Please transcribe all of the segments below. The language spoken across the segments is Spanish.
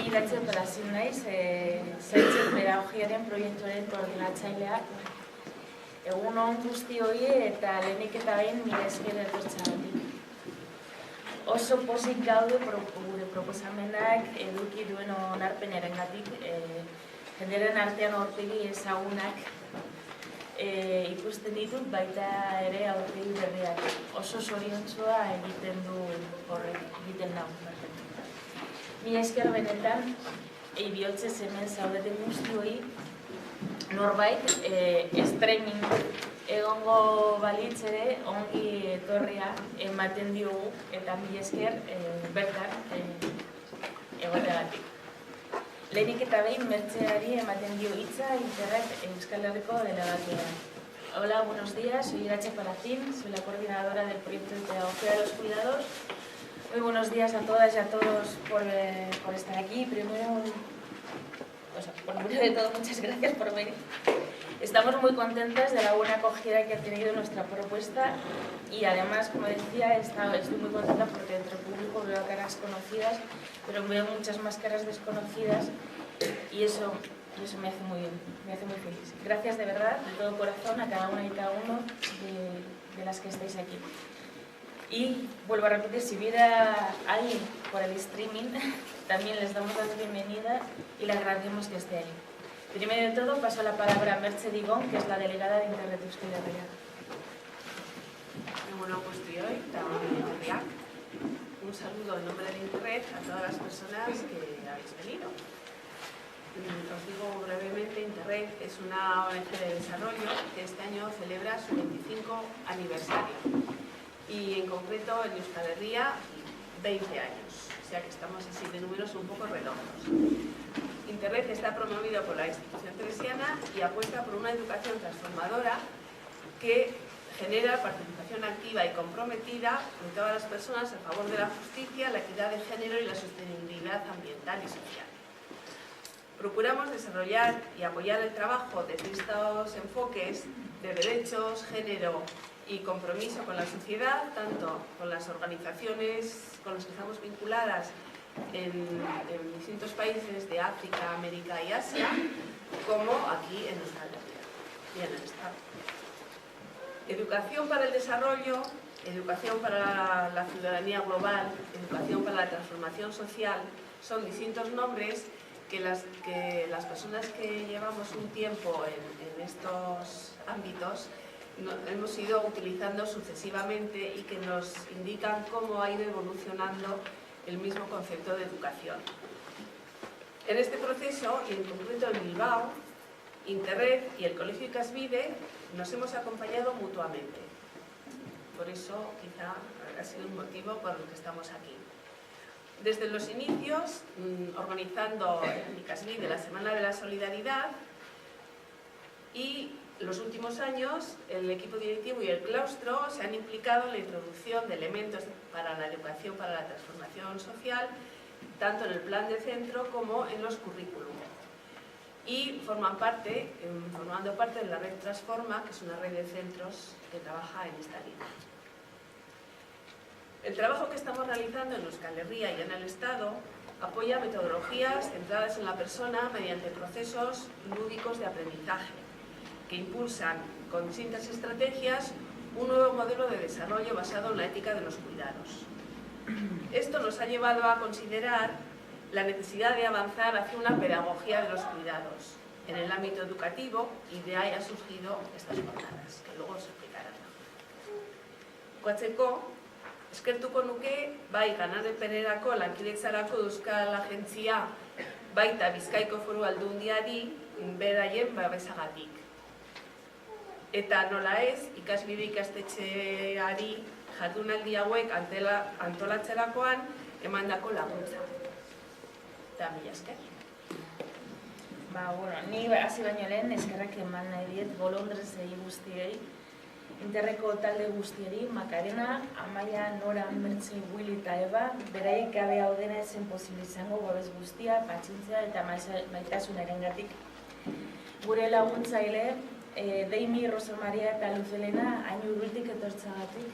Iratxe Palazin naiz, zaintzen pedagogiaren proiektuaren koordinatzailea. Egun on guztioi eta lehenik eta behin mila esker etortzeagatik. Oso pozik gaude gure proposamenak eduki duen onarpenarengatik, jenderen artean aurpegi ezagunak ikusten ditut, baita ere aurpegi berriak. Oso zoriontsua egiten du horrek, egiten nau. Mila esker benetan, bihotzez hemen zaudeten guztioi, norbait streaming egongo balitz ere ongi etorria ematen diogu eta mila esker bertan egoteagatik. Lehenik eta behin Mertzeari ematen dio hitza Interreg Euskal Herriko delegatua. Hola, buenos días, soy Iratxe Palazin, soy la coordinadora del proyecto de pedagogía de los cuidados. Muy buenos días a todas y a todos por estar aquí. Primero de todo, muchas gracias por venir. Estamos muy contentas de la buena acogida que ha tenido nuestra propuesta y además, como decía, estoy muy contenta porque entre el público veo caras conocidas, pero veo muchas más caras desconocidas y eso me hace muy feliz. Gracias de verdad, de todo corazón, a cada una y cada uno de las que estáis aquí. Y vuelvo a repetir, si hubiera alguien por el streaming, también les damos la bienvenida y le agradecemos que esté ahí. Primero de todo, paso la palabra a Mertxe Digón, que es la delegada de Interreg Euskal Herria. Bueno, un saludo en nombre de Interreg a todas las personas que habéis venido. Os digo brevemente, Interreg es una ONG de desarrollo que este año celebra su 25 aniversario. Y en concreto en Euskal Herria 20 años, o sea que estamos así de números un poco redondos. Interreg está promovido por la institución teresiana y apuesta por una educación transformadora que genera participación activa y comprometida de todas las personas a favor de la justicia, la equidad de género y la sostenibilidad ambiental y social. Procuramos desarrollar y apoyar el trabajo de estos enfoques de derechos, género y compromiso con la sociedad, tanto con las organizaciones con las que estamos vinculadas en distintos países de África, América y Asia, como aquí en Euskal Herria y en el Estado. Educación para el desarrollo, educación para la ciudadanía global, educación para la transformación social, son distintos nombres que las personas que llevamos un tiempo en estos ámbitos hemos ido utilizando sucesivamente y que nos indican cómo ha ido evolucionando el mismo concepto de educación. En este proceso, y en concreto en Bilbao, Interreg y el Colegio Ikasbide nos hemos acompañado mutuamente. Por eso, quizá, ha sido un motivo por el que estamos aquí. Desde los inicios, organizando en Ikasbide la Semana de la Solidaridad, y los últimos años, el equipo directivo y el claustro se han implicado en la introducción de elementos para la educación para la transformación social, tanto en el plan de centro como en los currículum. Y formando parte de la red Transforma, que es una red de centros que trabaja en esta línea. El trabajo que estamos realizando en Euskal Herria y en el Estado apoya metodologías centradas en la persona mediante procesos lúdicos de aprendizaje, que impulsan con distintas estrategias un nuevo modelo de desarrollo basado en la ética de los cuidados. Esto nos ha llevado a considerar la necesidad de avanzar hacia una pedagogía de los cuidados en el ámbito educativo y de ahí han surgido estas jornadas, que luego se explicarán. Bukatzeko, eskertuko nuke, bai Ganadepenerako Lankidetzarako Euskal Agentzia, baita Bizkaiko Foru Aldundiari beraien babesagatik. Eta nola ez, Ikasbide ikastetxeari jardunaldi hauek antolatzerakoan emandako laguntza. Eta mila esker. Ni hasi baino lehen eskerrak eman nahi diet bolondresei guztiei, Interreko talde guztieri, Makarena, Amaia, Nora, Mertxe, Willy eta Eba, beraiek gabe hau dena ezen posible izango babes guztia, patxintzea eta maitasunarengatik. Gure laguntzaile, Deimi, Rosa Maria eta Luz Elena, hain urrutik etortzagatik.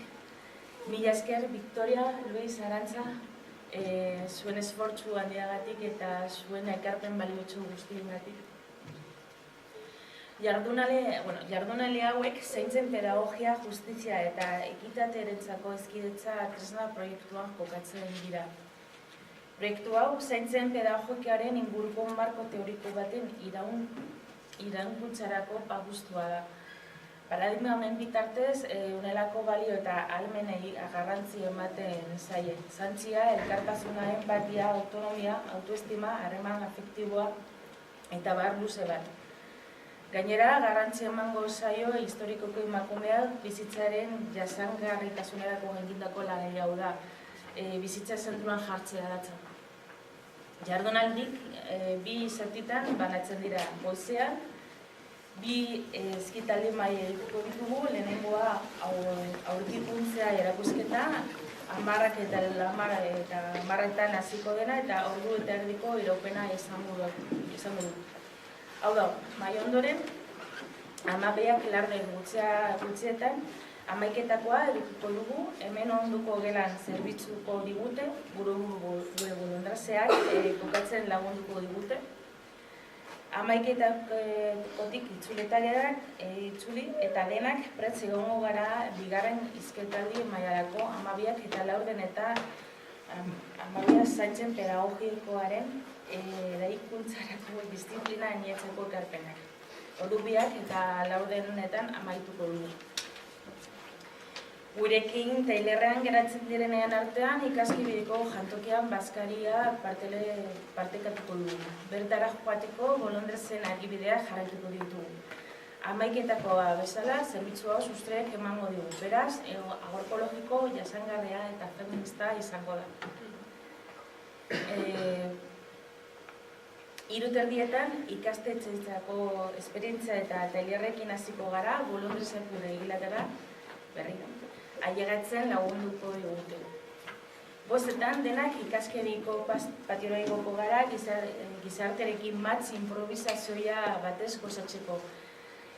Mila esker, Victoria, Luis, Arantza, zuen esfortzu handiagatik eta zuen ekarpen baliotsu guztiengatik. Jardunaldi hauek zaintzen pedagogia, justizia eta ekitatearentzako hezkidetza tresna proiektuan jokatzen dira. Proiektu hau zaintzen pedagogiaren inguruko marko teoriko baten iraunkuntzarako pagustua da. Paradigma honen bitartez, unelako balio eta ahalmenei garrantzi ematen zaie. Zantzia, elkartasuna, empatia, autonomia, autoestima, harreman afektiboa eta bar luze bat. Gainera, garrantzi emango zaio historikoko emakumeak bizitzaren jasangarritasunerako egindako lanei hau da, bizitza zentroan jartzea datza. Jardunaldik bi zatitan banatzen dira goizean, bi eskitaldi maila egituko ditugu, lehenengoa aurkikuntzea erakusketa, 10 eta 10etan hasiko dena eta ordu eta erdiko iraupena izango du. Hau da, maila ondoren, 12ak larne gutxietan, 11etakoa edukiko dugu, hemen onduko gelan zerbitzuko digute, gure bolondraseak kokatzen lagunduko digute. 11etakotik itzuli eta denak prest egongo gara bigarren hizketaldi mailarako 12ak eta 4 eta 12 zaintzen pedagogikoaren eraikuntzarako disiplina anietzeko ekarpenak. Ordu 2ak eta 4etan amaituko dugu. Gurekin tailerrean geratzen direnean artean ikaskibideko jantokian bazkaria partekatuko dugu. Bertara joateko bolondrezen argibidea jarraituko ditugu. 11etakoa bezala, zerbitzu hau sustreek emango dugu. Beraz, agroekologiko, jasangarria eta feminista izango da. 3:00 ikastetxeetako esperientzia eta tailerrekin hasiko gara, bolondrezen gure egilatara berriro. Ailegatzen lagunduko digute. 5etan denak ikaskeriko patiora igoko gara gizarterekin matz improvisazioa batez gozatzeko,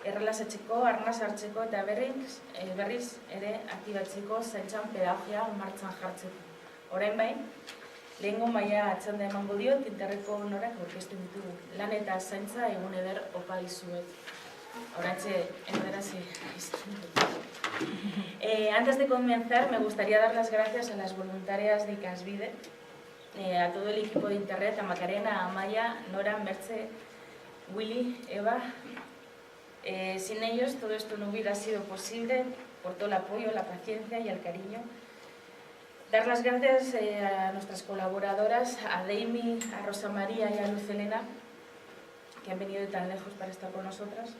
errelasatzeko, arnaz hartzeko eta berriz ere aktibatzeko zaintzan pedagogia martxan jartzeko. Orain bain, lehengo maila atzanda emango diot, interreko honorak aurkezten ditugu. Lan eta zaintza egun eder opa izuet. Ahorantxe, enteras. Antes de comenzar, me gustaría dar las gracias a las voluntarias de Ikasbide, a todo el equipo de Internet, a Macarena, a Maya, Nora, Merche, Willy, Eva. Sin ellos todo esto no hubiera sido posible, por todo el apoyo, la paciencia y el cariño. Dar las gracias a nuestras colaboradoras, a Deimi, a Rosa María y a Luz Elena, que han venido de tan lejos para estar con nosotras.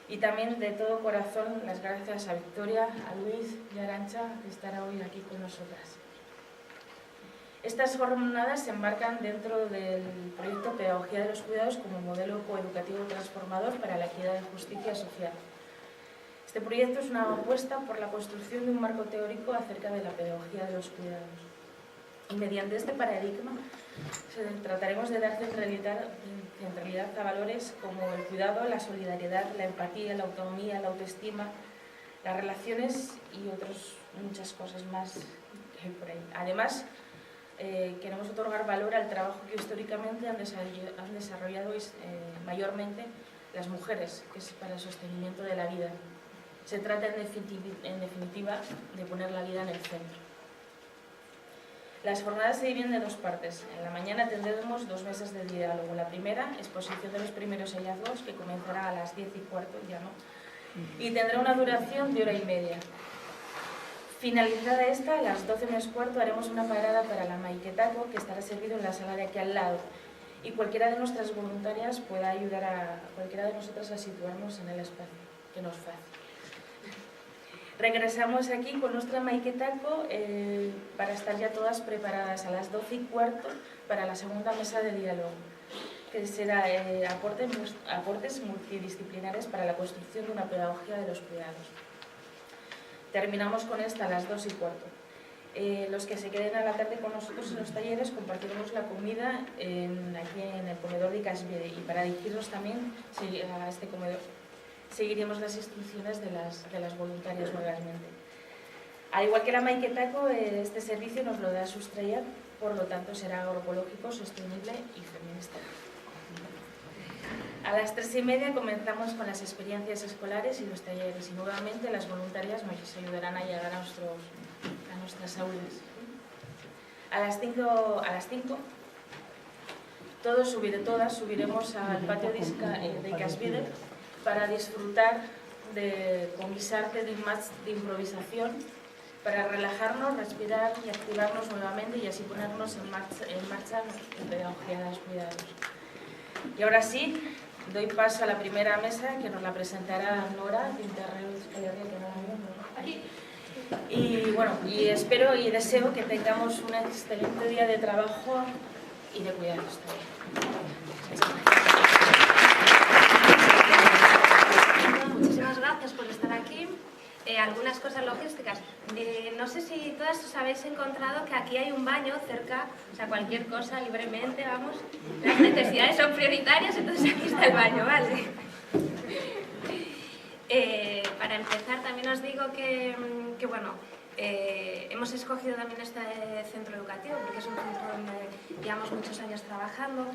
Y también de todo corazón las gracias a Victoria, a Luis y a Arantxa que estará hoy aquí con nosotras. Estas jornadas se enmarcan dentro del proyecto Pedagogía de los Cuidados como modelo coeducativo transformador para la equidad y justicia social. Este proyecto es una apuesta por la construcción de un marco teórico acerca de la pedagogía de los cuidados. Y mediante este paradigma trataremos de dar centralidad a valores como el cuidado, la solidaridad, la empatía, la autonomía, la autoestima, las relaciones y muchas cosas más por ahí. Además, queremos otorgar valor al trabajo que históricamente han desarrollado mayormente las mujeres, que es para el sostenimiento de la vida. Se trata en definitiva de poner la vida en el centro. Las jornadas se dividen en 2 partes. En la mañana tendremos 2 mesas de diálogo. La primera, exposición de los primeros hallazgos, que comenzará a las 10:15, ya no, y tendrá una duración de 1h30. Finalizada esta, a las 12:15 haremos una parada para la maiketako, que estará servido en la sala de aquí al lado, y cualquiera de nuestras voluntarias pueda ayudar a cualquiera de nosotras a situarnos en el espacio, que nos falte. Regresamos aquí con nuestra maiketako para estar ya todas preparadas a las 12:15 para la segunda mesa de diálogo, que será aportes multidisciplinares para la construcción de una pedagogía de los cuidados. Terminamos con esta a las 2:15. Los que se queden a la tarde con nosotros en los talleres compartiremos la comida aquí en el comedor de Ikasbide, y para dirigirnos también a este comedor seguiremos las instrucciones de las voluntarias nuevamente. Al igual que la maiketako, este servicio nos lo da Sustraya, por lo tanto será agroecológico, sostenible y feminista. A las 3:30 comenzamos con las experiencias escolares y los talleres y nuevamente las voluntarias nos ayudarán a llegar a nuestras aulas. A las 5 todas subiremos al patio de Ikasbide para disfrutar con Guisarte de improvisación, para relajarnos, respirar y activarnos nuevamente y así ponernos en marcha en pedagogía de los cuidados. Y ahora sí, doy paso a la primera mesa que nos la presentará Nora de Interreg. Y bueno, y espero y deseo que tengamos un excelente día de trabajo y de cuidados también. Muchísimas gracias por estar aquí. Algunas cosas logísticas. No sé si todas os habéis encontrado que aquí hay un baño cerca, o sea, cualquier cosa, libremente, vamos. Las necesidades son prioritarias, entonces aquí está el baño, ¿vale? Para empezar, también os digo que bueno, hemos escogido también este centro educativo porque es un centro donde llevamos muchos años trabajando.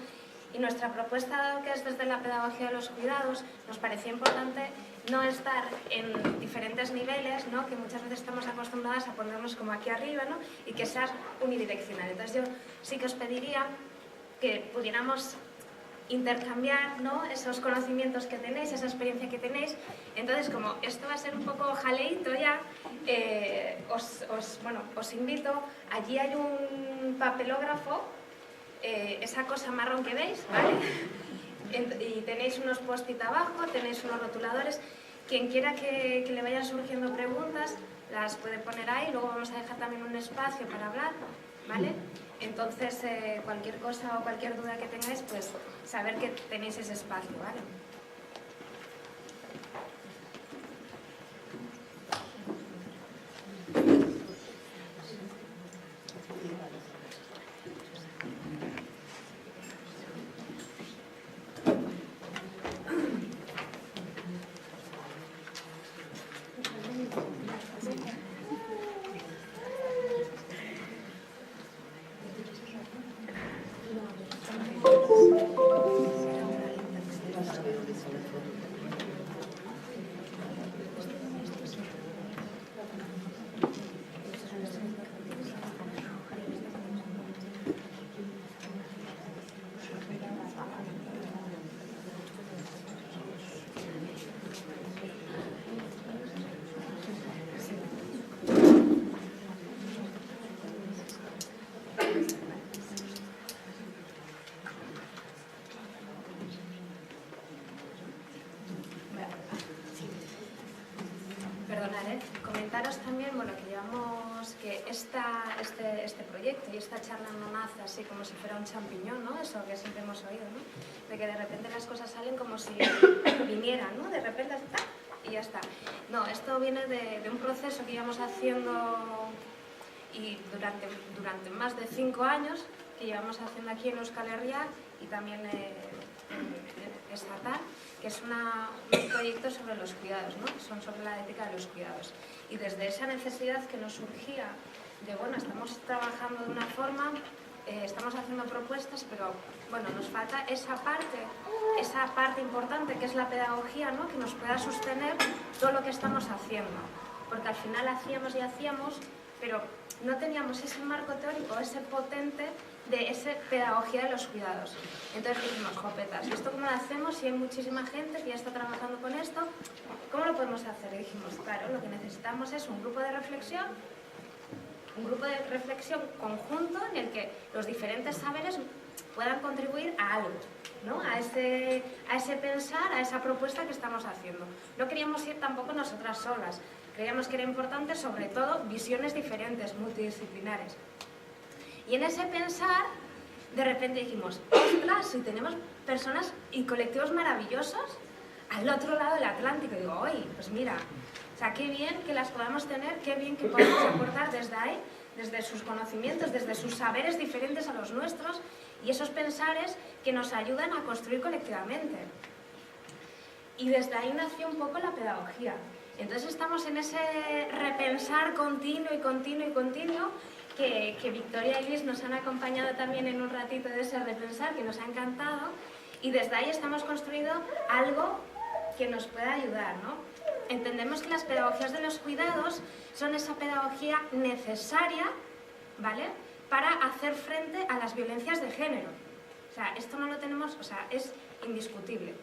Y nuestra propuesta, que es desde la pedagogía de los cuidados, nos parecía importante no estar en diferentes niveles, ¿no? Que muchas veces estamos acostumbradas a ponernos como aquí arriba, ¿no? Y que sea unidireccional. Entonces yo sí que os pediría que pudiéramos intercambiar, ¿no? Esos conocimientos que tenéis, esa experiencia que tenéis. Entonces, como esto va a ser un poco jaleito ya, os invito, allí hay un papelógrafo, esa cosa marrón que veis, ¿vale? Y tenéis unos post-it abajo, tenéis unos rotuladores. Quien quiera que le vayan surgiendo preguntas, las puede poner ahí. Luego vamos a dejar también un espacio para hablar, ¿vale? Entonces, cualquier cosa o cualquier duda que tengáis, pues saber que tenéis ese espacio, ¿vale? Comentaros también, bueno, que llevamos que este proyecto y esta charla no nace así como si fuera un champiñón, ¿no? Eso que siempre hemos oído, ¿no? De que de repente las cosas salen como si vinieran, ¿no? De repente ¡tac! Y ya está. No, esto viene de un proceso que íbamos haciendo y durante más de 5 años, que llevamos haciendo aquí en Euskal Herria y también estatal, que es un proyecto sobre los cuidados, ¿no? Son sobre la ética de los cuidados. Y desde esa necesidad que nos surgía de, bueno, estamos trabajando de una forma, estamos haciendo propuestas, pero, bueno, nos falta esa parte importante que es la pedagogía, ¿no? Que nos pueda sostener todo lo que estamos haciendo. Porque al final hacíamos, pero no teníamos ese marco teórico, ese potente de esa pedagogía de los cuidados. Entonces dijimos, jopetas, ¿esto cómo lo hacemos? Si hay muchísima gente que ya está trabajando con esto, ¿cómo lo podemos hacer? Y dijimos, claro, lo que necesitamos es un grupo de reflexión conjunto en el que los diferentes saberes puedan contribuir a algo, ¿no? A ese pensar, a esa propuesta que estamos haciendo. No queríamos ir tampoco nosotras solas, creíamos que era importante, sobre todo, visiones diferentes, multidisciplinares. Y en ese pensar, de repente dijimos, ostras, si tenemos personas y colectivos maravillosos al otro lado del Atlántico. Y digo, oye, pues mira, o sea, qué bien que las podamos tener, qué bien que podamos aportar desde ahí, desde sus conocimientos, desde sus saberes diferentes a los nuestros y esos pensares que nos ayudan a construir colectivamente. Y desde ahí nació un poco la pedagogía. Entonces estamos en ese repensar continuo que Victoria y Luis nos han acompañado también en un ratito de ese repensar, que nos ha encantado, y desde ahí estamos construyendo algo que nos pueda ayudar, ¿no? Entendemos que las pedagogías de los cuidados son esa pedagogía necesaria, ¿vale?, para hacer frente a las violencias de género. O sea, esto no lo tenemos, o sea, es indiscutible.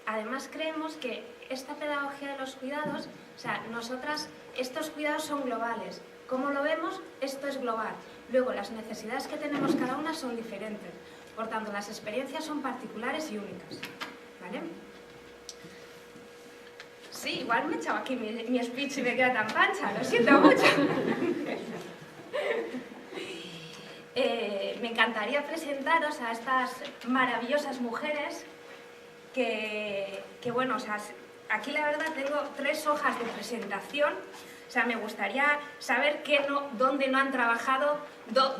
Además, creemos que esta pedagogía de los cuidados, o sea, nosotras, estos cuidados son globales. Como lo vemos, esto es global. Luego, las necesidades que tenemos cada una son diferentes. Por tanto, las experiencias son particulares y únicas, ¿vale? Sí, igual me he echado aquí mi speech y me queda tan pancha, lo siento mucho. Me encantaría presentaros a estas maravillosas mujeres que bueno, o sea, aquí la verdad tengo 3 hojas de presentación. O sea, me gustaría saber dónde no han trabajado,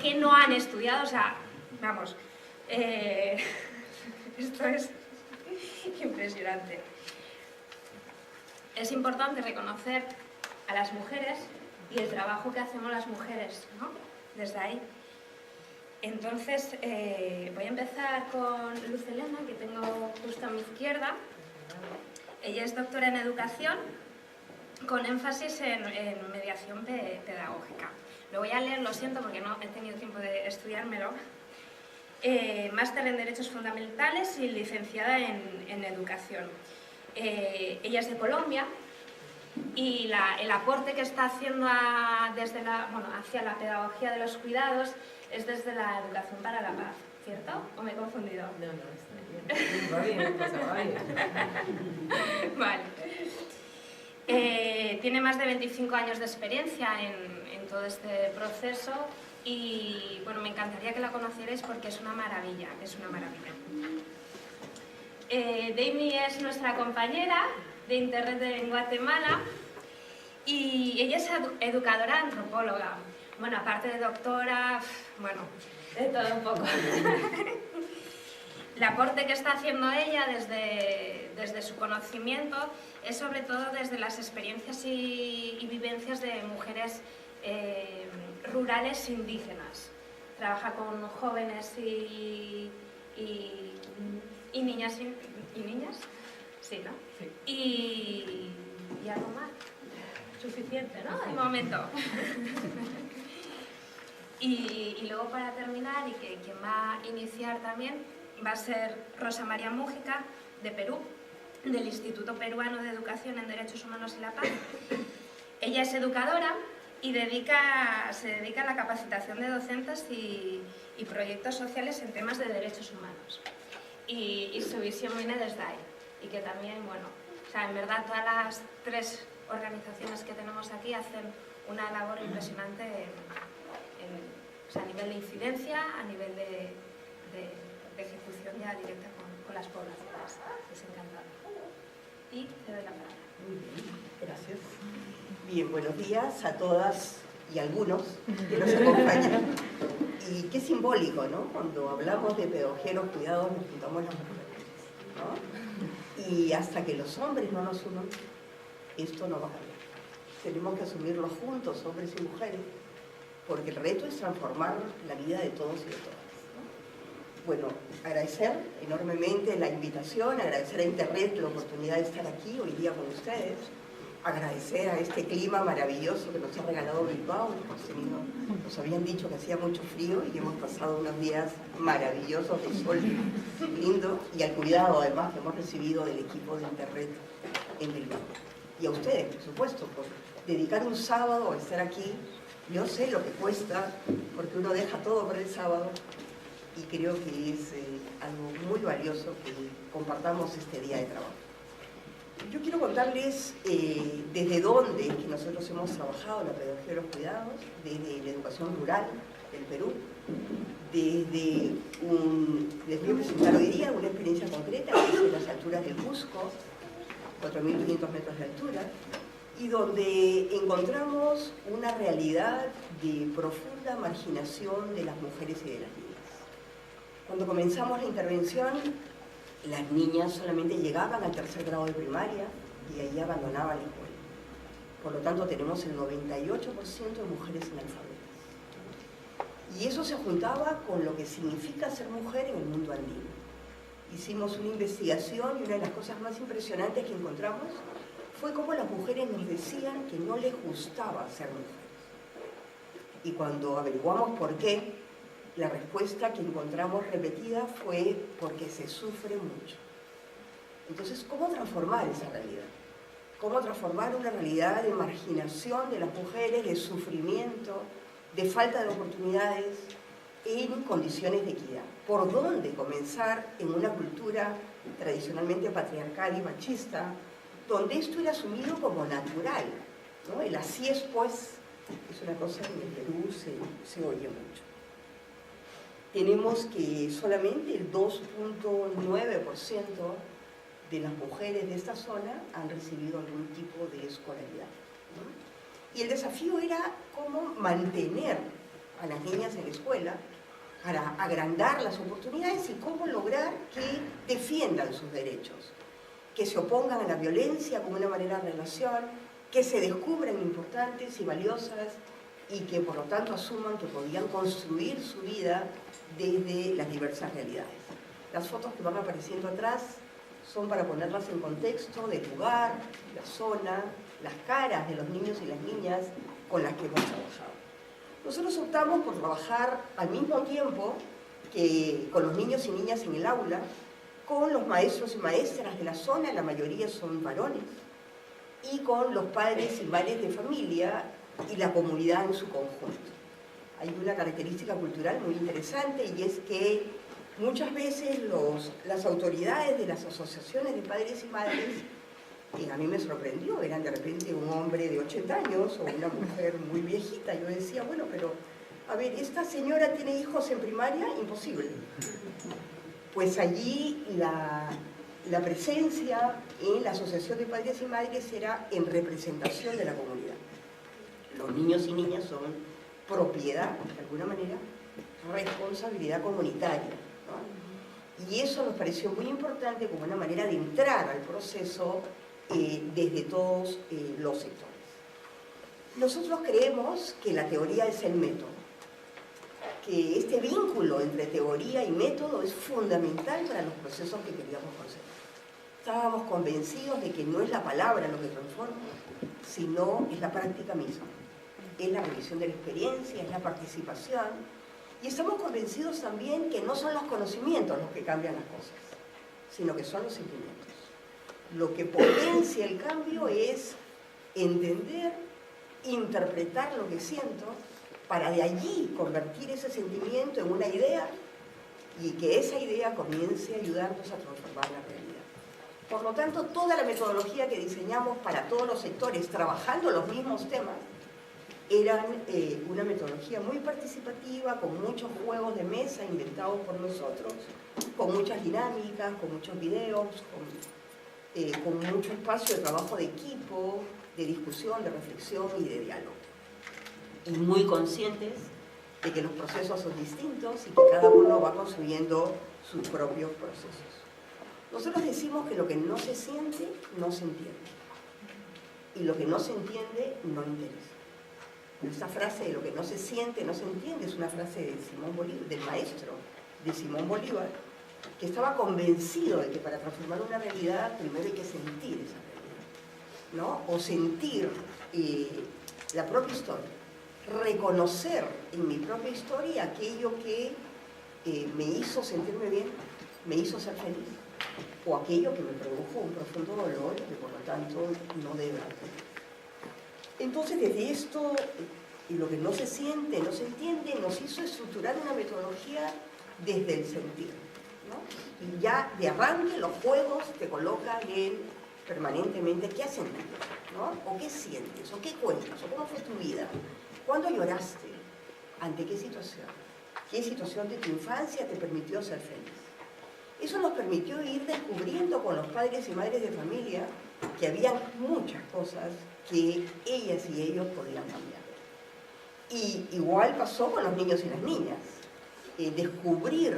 qué no han estudiado, o sea, vamos, esto es impresionante. Es importante reconocer a las mujeres y el trabajo que hacemos las mujeres, ¿no?, desde ahí. Entonces, voy a empezar con Luz Helena, que tengo justo a mi izquierda. Ella es doctora en educación, con énfasis en mediación pedagógica. Lo voy a leer, lo siento, porque no he tenido tiempo de estudiármelo. Máster en Derechos Fundamentales y licenciada en Educación. Ella es de Colombia y el aporte que está haciendo hacia la pedagogía de los cuidados es desde la educación para la paz, ¿cierto? ¿O me he confundido? No, está bien. Va bien, va bien. Vale. Tiene más de 25 años de experiencia en todo este proceso y bueno, me encantaría que la conocierais porque es una maravilla, es una maravilla. Dami es nuestra compañera de Internet en Guatemala y ella es educadora antropóloga. Bueno, aparte de doctora, bueno, de todo un poco. El aporte que está haciendo ella desde su conocimiento es sobre todo desde las experiencias y vivencias de mujeres rurales indígenas. Trabaja con jóvenes y niñas, ¿y niñas? Sí, ¿no? Sí. Y algo más. Suficiente, ¿no? De momento. Y luego, para terminar, y que quien va a iniciar también va a ser Rosa María Mújica, de Perú, del Instituto Peruano de Educación en Derechos Humanos y la Paz. Ella es educadora y se dedica a la capacitación de docentes y proyectos sociales en temas de derechos humanos. Y su visión viene desde ahí. Y que también, bueno, o sea, en verdad todas las 3 organizaciones que tenemos aquí hacen una labor impresionante o sea, a nivel de incidencia, a nivel de ejecución ya directa con las poblaciones. Es encantador. Y te doy la palabra. Muy bien, gracias. Bien, buenos días a todas y algunos que nos acompañan. Y qué simbólico, ¿no? Cuando hablamos de pedagogía de los cuidados nos juntamos las mujeres, ¿no? Y hasta que los hombres no nos unan, esto no va a cambiar. Tenemos que asumirlo juntos, hombres y mujeres, porque el reto es transformar la vida de todos y de todas, ¿no? Bueno, agradecer enormemente la invitación, agradecer a Internet la oportunidad de estar aquí hoy día con ustedes, agradecer a este clima maravilloso que nos ha regalado Bilbao. Nos habían dicho que hacía mucho frío y hemos pasado unos días maravillosos de sol lindo, y al cuidado además que hemos recibido del equipo de Internet en Bilbao. Y a ustedes, por supuesto, por dedicar un sábado a estar aquí. Yo sé lo que cuesta, porque uno deja todo por el sábado, y creo que es algo muy valioso que compartamos este día de trabajo. Yo quiero contarles desde dónde es que nosotros hemos trabajado la pedagogía de los cuidados, desde la educación rural del Perú, les voy a presentar hoy día una experiencia concreta que es en las alturas del Cusco, 4.500 metros de altura, y donde encontramos una realidad de profunda marginación de las mujeres y de las niñas. Cuando comenzamos la intervención, las niñas solamente llegaban al 3er grado de primaria y ahí abandonaban la escuela. Por lo tanto, tenemos el 98% de mujeres analfabetas. Y eso se juntaba con lo que significa ser mujer en el mundo andino. Hicimos una investigación y una de las cosas más impresionantes que encontramos fue cómo las mujeres nos decían que no les gustaba ser mujeres. Y cuando averiguamos por qué, la respuesta que encontramos repetida fue porque se sufre mucho. Entonces, ¿cómo transformar esa realidad? ¿Cómo transformar una realidad de marginación de las mujeres, de sufrimiento, de falta de oportunidades en condiciones de equidad? ¿Por dónde comenzar en una cultura tradicionalmente patriarcal y machista, donde esto era asumido como natural, ¿no? El así es pues, es una cosa que en el Perú se oye mucho. Tenemos que solamente el 2.9% de las mujeres de esta zona han recibido algún tipo de escolaridad, ¿no? Y el desafío era cómo mantener a las niñas en la escuela para agrandar las oportunidades y cómo lograr que defiendan sus derechos, que se opongan a la violencia como una manera de relación, que se descubran importantes y valiosas y que por lo tanto asuman que podían construir su vida desde las diversas realidades. Las fotos que van apareciendo atrás son para ponerlas en contexto del lugar, la zona, las caras de los niños y las niñas con las que hemos trabajado. Nosotros optamos por trabajar al mismo tiempo que con los niños y niñas en el aula, con los maestros y maestras de la zona, la mayoría son varones, y con los padres y madres de familia y la comunidad en su conjunto. Hay una característica cultural muy interesante y es que muchas veces las autoridades de las asociaciones de padres y madres, y a mí me sorprendió, eran de repente un hombre de 80 años o una mujer muy viejita. Yo decía, bueno, pero a ver, ¿esta señora tiene hijos en primaria? Imposible. Pues allí la presencia en la Asociación de Padres y Madres era en representación de la comunidad. Los niños y niñas son propiedad, de alguna manera, responsabilidad comunitaria, ¿no? Y eso nos pareció muy importante como una manera de entrar al proceso desde todos los sectores. Nosotros creemos que la teoría es el método, que este vínculo entre teoría y método es fundamental para los procesos que queríamos conseguir. Estábamos convencidos de que no es la palabra lo que transforma, sino es la práctica misma. Es la revisión de la experiencia, es la participación. Y estamos convencidos también que no son los conocimientos los que cambian las cosas, sino que son los sentimientos. Lo que potencia el cambio es entender, interpretar lo que siento, para de allí convertir ese sentimiento en una idea y que esa idea comience a ayudarnos a transformar la realidad. Por lo tanto, toda la metodología que diseñamos para todos los sectores, trabajando los mismos temas, eran una metodología muy participativa, con muchos juegos de mesa inventados por nosotros, con muchas dinámicas, con muchos videos, con mucho espacio de trabajo de equipo, de discusión, de reflexión y de diálogo. Y muy conscientes de que los procesos son distintos y que cada uno va construyendo sus propios procesos. Nosotros decimos que lo que no se siente, no se entiende. Y lo que no se entiende, no interesa. Esta frase de lo que no se siente, no se entiende, es una frase de Simón Bolívar, del maestro de Simón Bolívar, que estaba convencido de que para transformar una realidad, primero hay que sentir esa realidad, ¿no? O sentir la propia historia. Reconocer en mi propia historia aquello que me hizo sentirme bien, me hizo ser feliz, o aquello que me produjo un profundo dolor y que por lo tanto no debe haber. Entonces desde esto, y lo que no se siente, no se entiende, nos hizo estructurar una metodología desde el sentir, ¿no? Y ya de arranque los juegos te colocan en permanentemente qué has sentido, ¿no? O qué sientes, o qué cuentas, o cómo fue tu vida. ¿Cuándo lloraste? ¿Ante qué situación? ¿Qué situación de tu infancia te permitió ser feliz? Eso nos permitió ir descubriendo con los padres y madres de familia que había muchas cosas que ellas y ellos podían cambiar. Y igual pasó con los niños y las niñas. Descubrir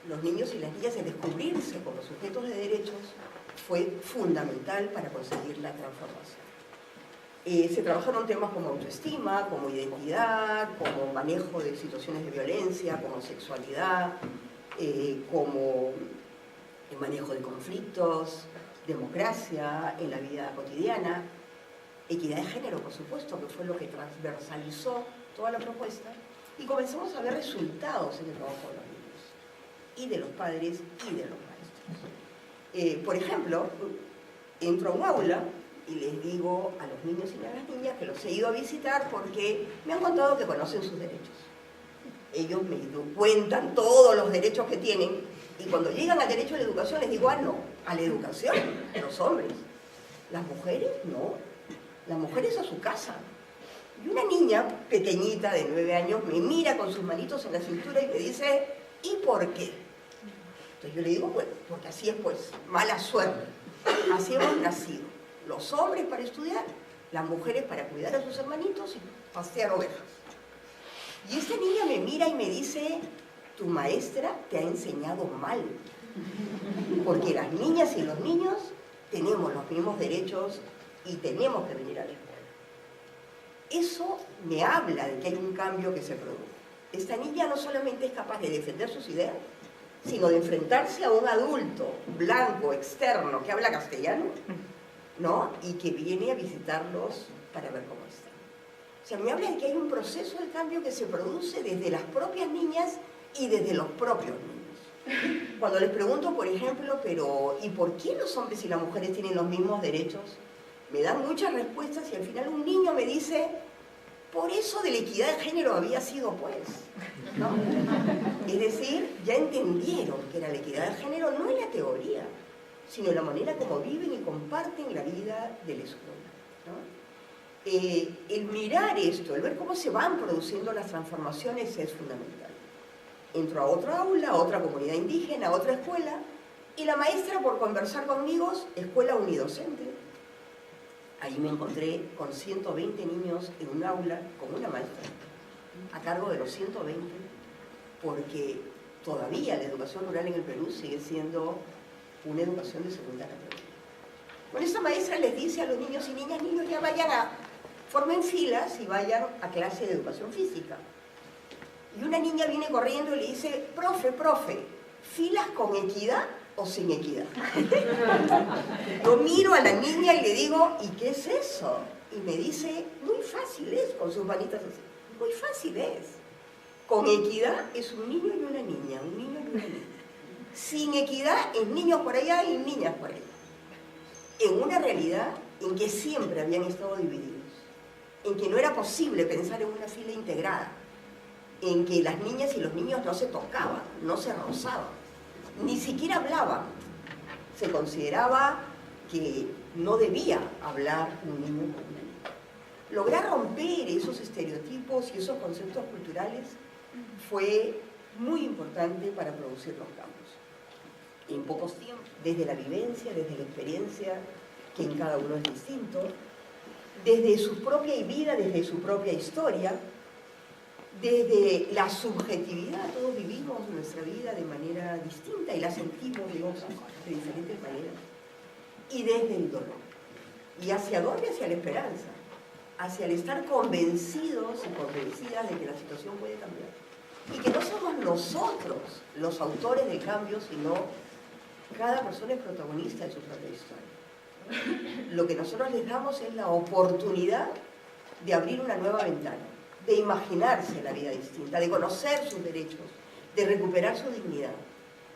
los niños y las niñas, el descubrirse como sujetos de derechos, fue fundamental para conseguir la transformación. Se trabajaron temas como autoestima, como identidad, como manejo de situaciones de violencia, como sexualidad, como el manejo de conflictos, democracia en la vida cotidiana, equidad de género, por supuesto, que fue lo que transversalizó toda la propuesta, y comenzamos a ver resultados en el trabajo de los niños, y de los padres, y de los maestros. Por ejemplo, entro a un aula y les digo a los niños y a las niñas que los he ido a visitar porque me han contado que conocen sus derechos. Ellos me cuentan todos los derechos que tienen, y cuando llegan al derecho a la educación les digo, no, a la educación, los hombres. Las mujeres, no. Las mujeres a su casa. Y una niña pequeñita de 9 años me mira con sus manitos en la cintura y me dice, ¿y por qué? Entonces yo le digo, bueno, porque así es pues, mala suerte. Así hemos nacido. Los hombres para estudiar, las mujeres para cuidar a sus hermanitos y pasear ovejas. Y esta niña me mira y me dice, tu maestra te ha enseñado mal. Porque las niñas y los niños tenemos los mismos derechos y tenemos que venir a la escuela. Eso me habla de que hay un cambio que se produjo. Esta niña no solamente es capaz de defender sus ideas, sino de enfrentarse a un adulto blanco, externo, que habla castellano, ¿no? Y que viene a visitarlos para ver cómo están. O sea, me habla de que hay un proceso de cambio que se produce desde las propias niñas y desde los propios niños. Cuando les pregunto, por ejemplo, pero ¿y por qué los hombres y las mujeres tienen los mismos derechos? Me dan muchas respuestas y al final un niño me dice, por eso de la equidad de género había sido pues, ¿no? Es decir, ya entendieron que era la equidad de género no en la teoría, sino en la manera como viven y comparten la vida de la escuela, ¿no? El mirar esto, el ver cómo se van produciendo las transformaciones es fundamental. Entro a otra aula, a otra comunidad indígena, a otra escuela, y la maestra, por conversar conmigo, escuela unidocente. Ahí me encontré con 120 niños en un aula con una maestra, a cargo de los 120, porque todavía la educación rural en el Perú sigue siendo una educación de segunda categoría. Con esta maestra les dice a los niños y niñas, niños, ya formen filas y vayan a clase de educación física. Y una niña viene corriendo y le dice, profe, ¿filas con equidad o sin equidad? Yo miro a la niña y le digo, ¿y qué es eso? Y me dice, muy fácil es, con sus manitas así, muy fácil es. Con equidad es un niño y una niña, un niño y una niña. Sin equidad es niños por allá y niñas por allá. En una realidad en que siempre habían estado divididos, en que no era posible pensar en una fila integrada, en que las niñas y los niños no se tocaban, no se rozaban, ni siquiera hablaban. Se consideraba que no debía hablar un niño con una niña. Lograr romper esos estereotipos y esos conceptos culturales fue muy importante para producir los cambios. En pocos tiempos, desde la vivencia, desde la experiencia, que en cada uno es distinto, desde su propia vida, desde su propia historia, desde la subjetividad. Todos vivimos nuestra vida de manera distinta y la sentimos de diferentes maneras. Y desde el dolor. ¿Y hacia dónde? Hacia la esperanza. Hacia el estar convencidos y convencidas de que la situación puede cambiar. Y que no somos nosotros los autores del cambio, sino cada persona es protagonista de su propia historia. Lo que nosotros les damos es la oportunidad de abrir una nueva ventana, de imaginarse la vida distinta, de conocer sus derechos, de recuperar su dignidad,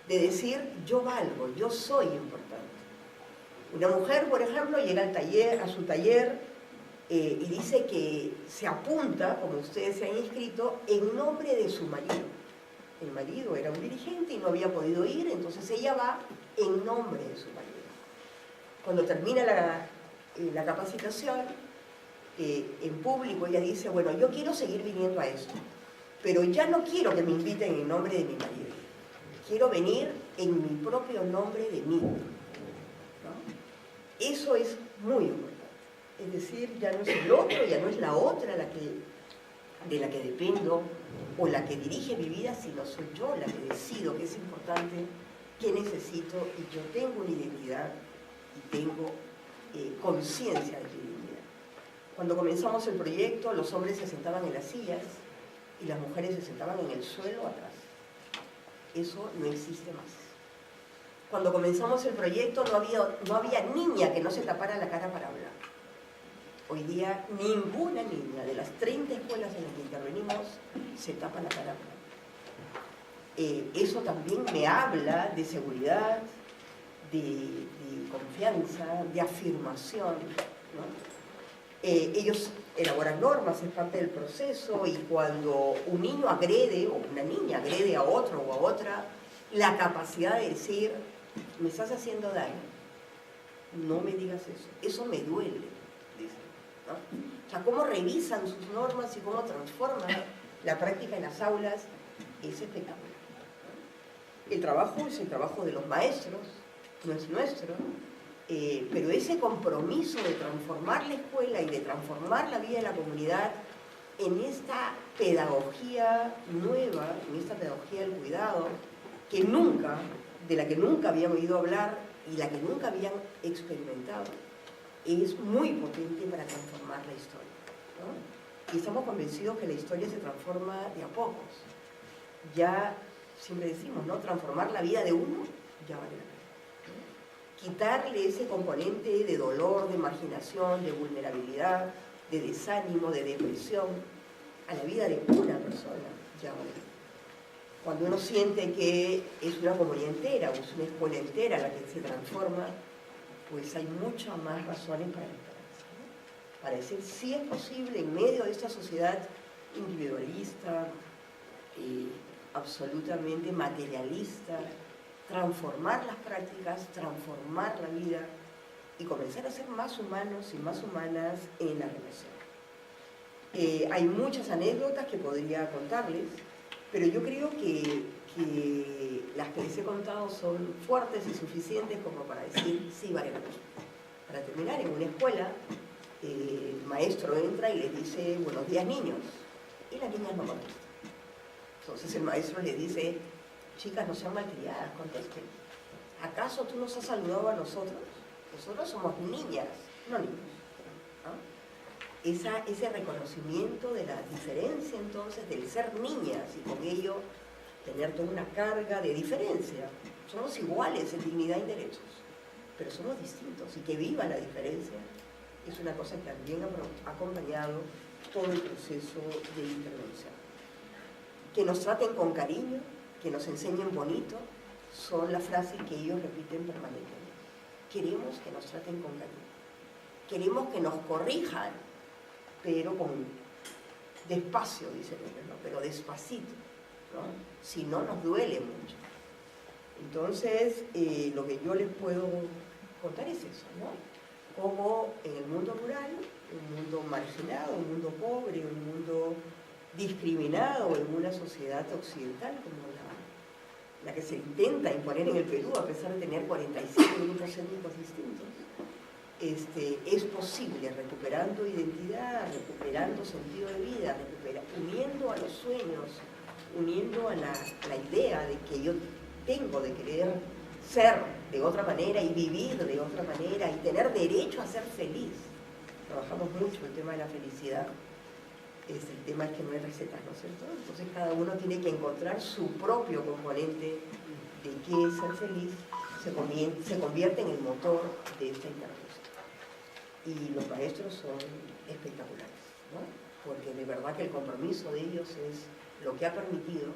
de decir, yo valgo, yo soy importante. Una mujer, por ejemplo, llega a su taller y dice que se apunta, como ustedes se han inscrito, en nombre de su marido. El marido era un dirigente y no había podido ir, entonces ella va en nombre de su marido. Cuando termina la capacitación, en público ella dice, bueno, yo quiero seguir viniendo a esto, pero ya no quiero que me inviten en nombre de mi marido. Quiero venir en mi propio nombre de mí, ¿no? Eso es muy importante. Es decir, ya no es el otro, ya no es la otra de la que dependo o la que dirige mi vida, sino soy yo la que decido qué es importante, qué necesito, y yo tengo una identidad y tengo conciencia de mi dignidad. Cuando comenzamos el proyecto, los hombres se sentaban en las sillas y las mujeres se sentaban en el suelo atrás. Eso no existe más. Cuando comenzamos el proyecto no había niña que no se tapara la cara para hablar. Hoy día ninguna niña de las 30 escuelas en las que intervenimos se tapa la cara para hablar. Eso también me habla de seguridad, de confianza, de afirmación, ¿no? Ellos elaboran normas, es parte del proceso, y cuando un niño agrede o una niña agrede a otro o a otra, la capacidad de decir, me estás haciendo daño, no me digas eso me duele, dicen, ¿no? O sea, cómo revisan sus normas y cómo transforman la práctica en las aulas es espectacular, ¿no? El trabajo es el trabajo de los maestros, no es nuestro. Pero ese compromiso de transformar la escuela y de transformar la vida de la comunidad en esta pedagogía nueva, en esta pedagogía del cuidado, de la que nunca habían oído hablar y la que nunca habían experimentado, es muy potente para transformar la historia, ¿no? Y estamos convencidos que la historia se transforma de a pocos. Ya siempre decimos, ¿no? Transformar la vida de uno ya vale la pena. Quitarle ese componente de dolor, de marginación, de vulnerabilidad, de desánimo, de depresión a la vida de una persona, ya vale. Cuando uno siente que es una comunidad entera o es una escuela entera la que se transforma, pues hay muchas más razones para la esperanza, ¿no? Para decir sí es posible en medio de esta sociedad individualista, absolutamente materialista, transformar las prácticas, transformar la vida y comenzar a ser más humanos y más humanas en la relación. Hay muchas anécdotas que podría contarles, pero yo creo que las que les he contado son fuertes y suficientes como para decir sí vale la pena. Para terminar, en una escuela, el maestro entra y les dice buenos días niños, y las niñas no contestan. Entonces el maestro les dice, chicas, no sean malcriadas, contesten. ¿Acaso tú nos has saludado a nosotros? Nosotros somos niñas, no niños, ¿no? Ese reconocimiento de la diferencia, entonces, del ser niñas y con ello tener toda una carga de diferencia. Somos iguales en dignidad y derechos, pero somos distintos, y que viva la diferencia es una cosa que también ha acompañado todo el proceso de intervención. Que nos traten con cariño, que nos enseñen bonito, son las frases que ellos repiten permanentemente. Queremos que nos traten con cariño. Queremos que nos corrijan, pero despacio, dicen ellos, ¿no? Pero despacito, ¿no? Si no, nos duele mucho. Entonces, lo que yo les puedo contar es eso, ¿no? Como en el mundo rural, un mundo marginado, un mundo pobre, un mundo discriminado en una sociedad occidental como la que se intenta imponer en el Perú, a pesar de tener 47 grupos étnicos distintos, es posible, recuperando identidad, recuperando sentido de vida, uniendo a los sueños, uniendo a la idea de que yo tengo de querer ser de otra manera y vivir de otra manera y tener derecho a ser feliz. Trabajamos mucho el tema de la felicidad. El tema es que no hay recetas, ¿no es cierto? Entonces cada uno tiene que encontrar su propio componente de qué es ser feliz, se convierte en el motor de esta intervención. Y los maestros son espectaculares, ¿no? Porque de verdad que el compromiso de ellos es lo que ha permitido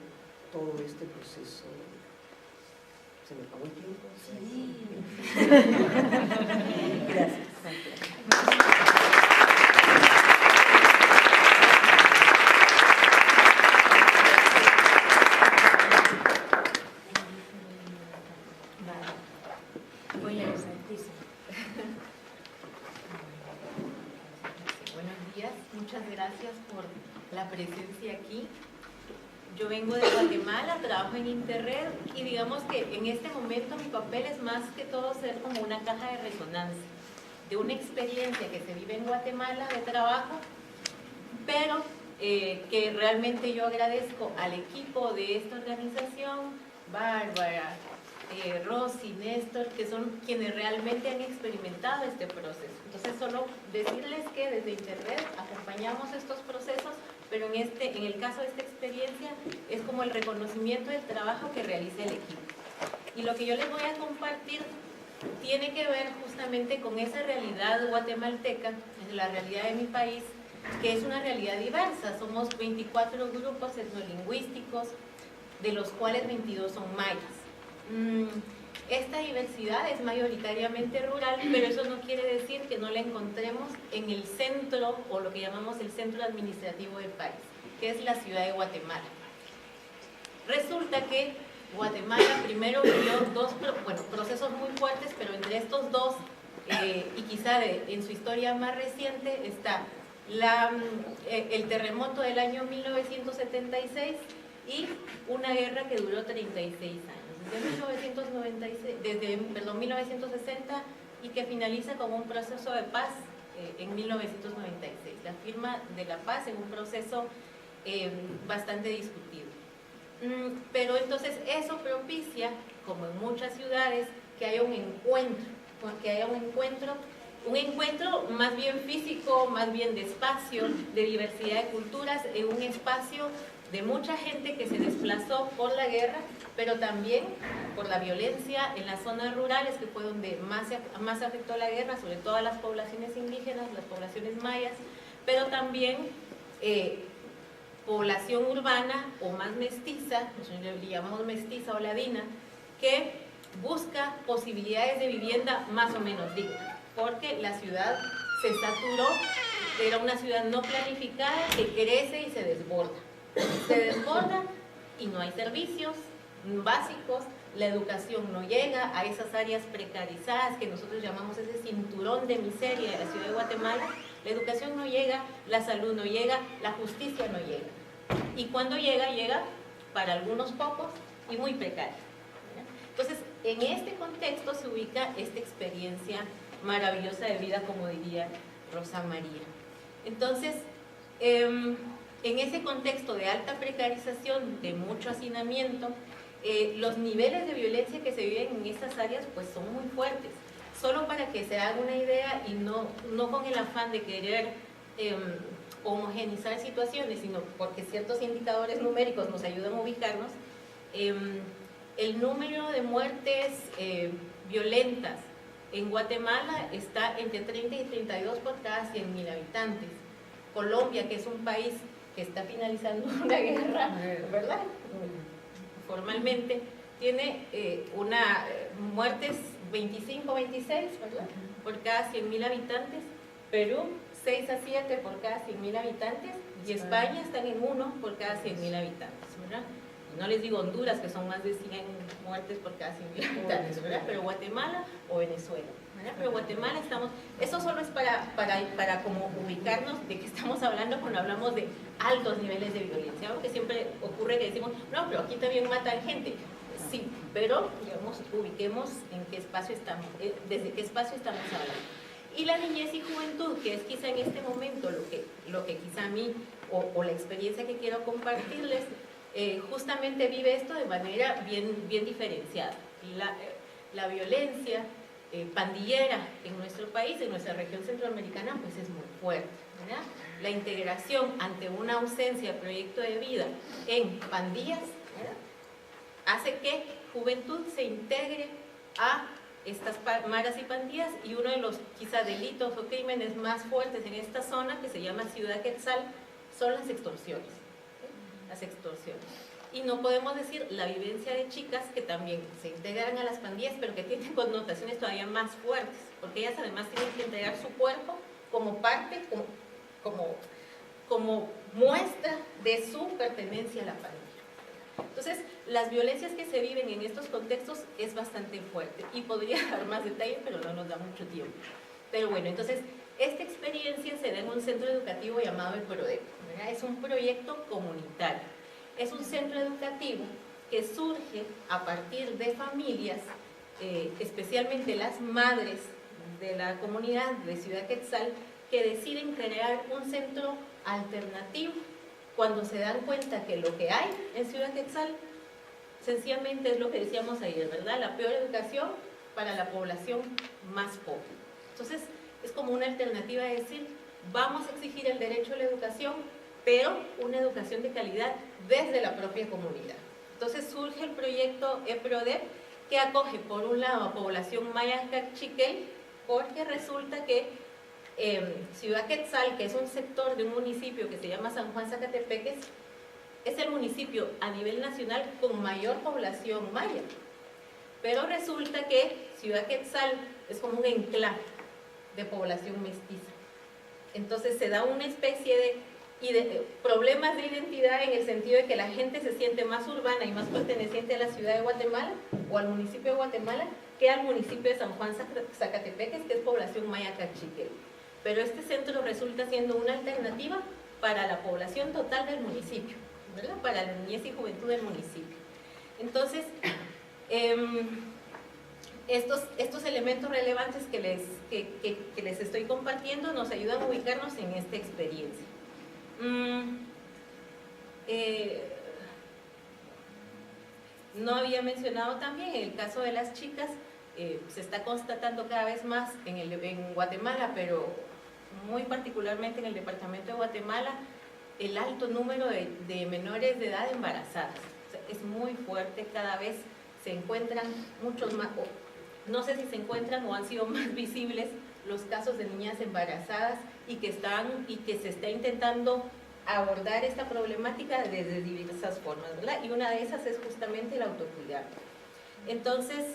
todo este proceso. ¿Se me acabó el tiempo? Sí. Gracias. Muchas gracias por la presencia aquí. Yo vengo de Guatemala, trabajo en Interred y digamos que en este momento mi papel es más que todo ser como una caja de resonancia de una experiencia que se vive en Guatemala de trabajo, pero que realmente yo agradezco al equipo de esta organización, Bárbara, Rosy, Néstor, que son quienes realmente han experimentado este proceso. Entonces, solo decirles que desde Interred acompañamos estos procesos, pero en el caso de esta experiencia es como el reconocimiento del trabajo que realiza el equipo. Y lo que yo les voy a compartir tiene que ver justamente con esa realidad guatemalteca, la realidad de mi país, que es una realidad diversa. Somos 24 grupos etnolingüísticos, de los cuales 22 son mayas. Esta diversidad es mayoritariamente rural, pero eso no quiere decir que no la encontremos en el centro, o lo que llamamos el centro administrativo del país, que es la ciudad de Guatemala. Resulta que Guatemala primero vivió procesos muy fuertes, pero entre estos dos, y quizá en su historia más reciente, está el terremoto del año 1976 y una guerra que duró 36 años, desde 1960, y que finaliza con un proceso de paz en 1996, la firma de la paz en un proceso bastante discutido. Pero entonces eso propicia, como en muchas ciudades, que haya un encuentro más bien físico, más bien de espacio, de diversidad de culturas, en un espacio de mucha gente que se desplazó por la guerra, pero también por la violencia en las zonas rurales, que fue donde más afectó la guerra, sobre todo a las poblaciones indígenas, las poblaciones mayas, pero también población urbana o más mestiza, nosotros le llamamos mestiza o ladina, que busca posibilidades de vivienda más o menos digna, porque la ciudad se saturó, era una ciudad no planificada que crece y se desborda y no hay servicios básicos, la educación no llega a esas áreas precarizadas que nosotros llamamos ese cinturón de miseria de la ciudad de Guatemala. La educación no llega, la salud no llega, la justicia no llega. Y cuando llega, llega para algunos pocos y muy precaria. Entonces, en este contexto se ubica esta experiencia maravillosa de vida, como diría Rosa María. Entonces, en ese contexto de alta precarización, de mucho hacinamiento, los niveles de violencia que se viven en estas áreas pues son muy fuertes. Solo para que se haga una idea, y no con el afán de querer homogenizar situaciones, sino porque ciertos indicadores numéricos nos ayudan a ubicarnos, el número de muertes violentas en Guatemala está entre 30 y 32 por cada 100.000 habitantes. Colombia, que es un país que está finalizando una guerra, ¿verdad? Formalmente, tiene muertes 25, 26, ¿verdad? Por cada 100.000 habitantes. Perú, 6 a 7 por cada 100.000 habitantes. Y España están en 1 por cada 100.000 habitantes, ¿verdad? No les digo Honduras, que son más de 100 muertes por cada 100.000 habitantes, ¿verdad? Pero Guatemala o Venezuela, ¿verdad? Pero Guatemala estamos... Eso solo es para como ubicarnos de qué estamos hablando cuando hablamos de altos niveles de violencia, porque siempre ocurre que decimos, no, pero aquí también matan gente. Sí, pero digamos, ubiquemos en qué espacio estamos, desde qué espacio estamos hablando. Y la niñez y juventud, que es quizá en este momento lo que quizá a mí, o la experiencia que quiero compartirles, justamente vive esto de manera bien diferenciada. La violencia pandillera en nuestro país, en nuestra región centroamericana, pues es muy fuerte, ¿verdad? La integración ante una ausencia de proyecto de vida en pandillas, ¿verdad?, hace que juventud se integre a estas maras y pandillas, y uno de los quizá delitos o crímenes más fuertes en esta zona, que se llama Ciudad Quetzal, son las extorsiones. Las extorsiones. Y no podemos decir la vivencia de chicas que también se integran a las pandillas, pero que tienen connotaciones todavía más fuertes, porque ellas además tienen que entregar su cuerpo como parte, como muestra de su pertenencia a la pandilla. Entonces, las violencias que se viven en estos contextos es bastante fuerte, y podría dar más detalles, pero no nos da mucho tiempo. Pero bueno, entonces, esta experiencia se da en un centro educativo llamado el PRODECO, ¿verdad? Es un proyecto comunitario. Es un centro educativo que surge a partir de familias, especialmente las madres de la comunidad de Ciudad Quetzal, que deciden crear un centro alternativo cuando se dan cuenta que lo que hay en Ciudad Quetzal sencillamente es lo que decíamos ayer, ¿verdad? La peor educación para la población más pobre. Entonces, es como una alternativa de decir, vamos a exigir el derecho a la educación, pero una educación de calidad desde la propia comunidad. Entonces surge el proyecto EPRODEP, que acoge por un lado a población maya cachiquel, porque resulta que Ciudad Quetzal, que es un sector de un municipio que se llama San Juan Zacatepeques, es el municipio a nivel nacional con mayor población maya. Pero resulta que Ciudad Quetzal es como un enclave de población mestiza. Entonces se da una especie de problemas de identidad en el sentido de que la gente se siente más urbana y más perteneciente a la ciudad de Guatemala o al municipio de Guatemala que al municipio de San Juan Zacatepeques, que es población maya cachiquel. Pero este centro resulta siendo una alternativa para la población total del municipio, ¿verdad? Para la niñez y juventud del municipio. Entonces, estos elementos relevantes que les estoy compartiendo nos ayudan a ubicarnos en esta experiencia. No había mencionado también el caso de las chicas, se está constatando cada vez más en Guatemala, pero muy particularmente en el departamento de Guatemala, el alto número de menores de edad embarazadas. O sea, es muy fuerte, cada vez se encuentran muchos más, no sé si se encuentran o han sido más visibles los casos de niñas embarazadas y que se está intentando abordar esta problemática desde diversas formas, ¿verdad? Y una de esas es justamente el autocuidado. Entonces,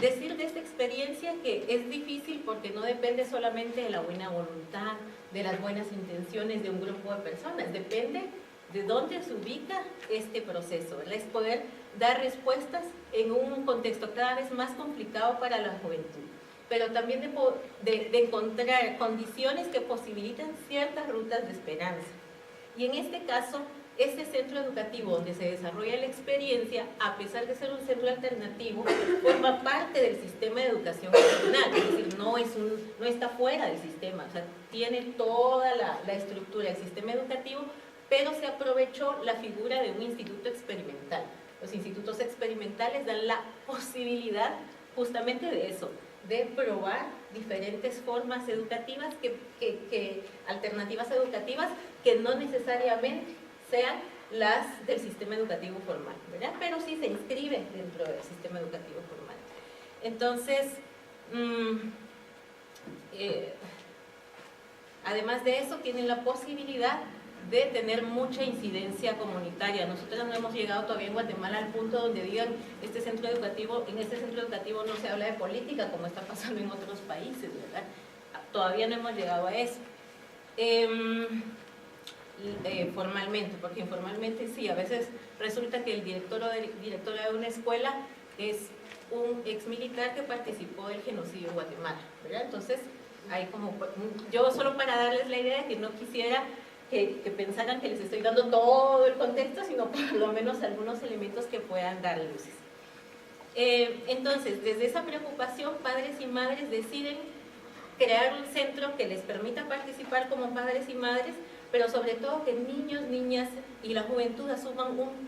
decir de esta experiencia que es difícil porque no depende solamente de la buena voluntad, de las buenas intenciones de un grupo de personas, depende de dónde se ubica este proceso, ¿verdad? Es poder dar respuestas en un contexto cada vez más complicado para la juventud, pero también de encontrar condiciones que posibilitan ciertas rutas de esperanza. Y en este caso, este centro educativo donde se desarrolla la experiencia, a pesar de ser un centro alternativo, forma parte del sistema de educación nacional, es decir, no está fuera del sistema, o sea, tiene toda la estructura del sistema educativo, pero se aprovechó la figura de un instituto experimental. Los institutos experimentales dan la posibilidad justamente de eso, de probar diferentes formas educativas, alternativas educativas que no necesariamente sean las del sistema educativo formal, ¿verdad? Pero sí se inscribe dentro del sistema educativo formal. Entonces, además de eso, tienen la posibilidad de tener mucha incidencia comunitaria. Nosotros no hemos llegado todavía en Guatemala al punto donde digan en este centro educativo no se habla de política como está pasando en otros países, ¿verdad? Todavía no hemos llegado a eso. Formalmente, porque informalmente sí, a veces resulta que el director o directora de una escuela es un ex militar que participó del genocidio en Guatemala, ¿verdad? Entonces, hay como, yo solo para darles la idea de que no quisiera que pensaran que les estoy dando todo el contexto, sino por lo menos algunos elementos que puedan dar luces. Entonces, desde esa preocupación, padres y madres deciden crear un centro que les permita participar como padres y madres, pero sobre todo que niños, niñas y la juventud asuman un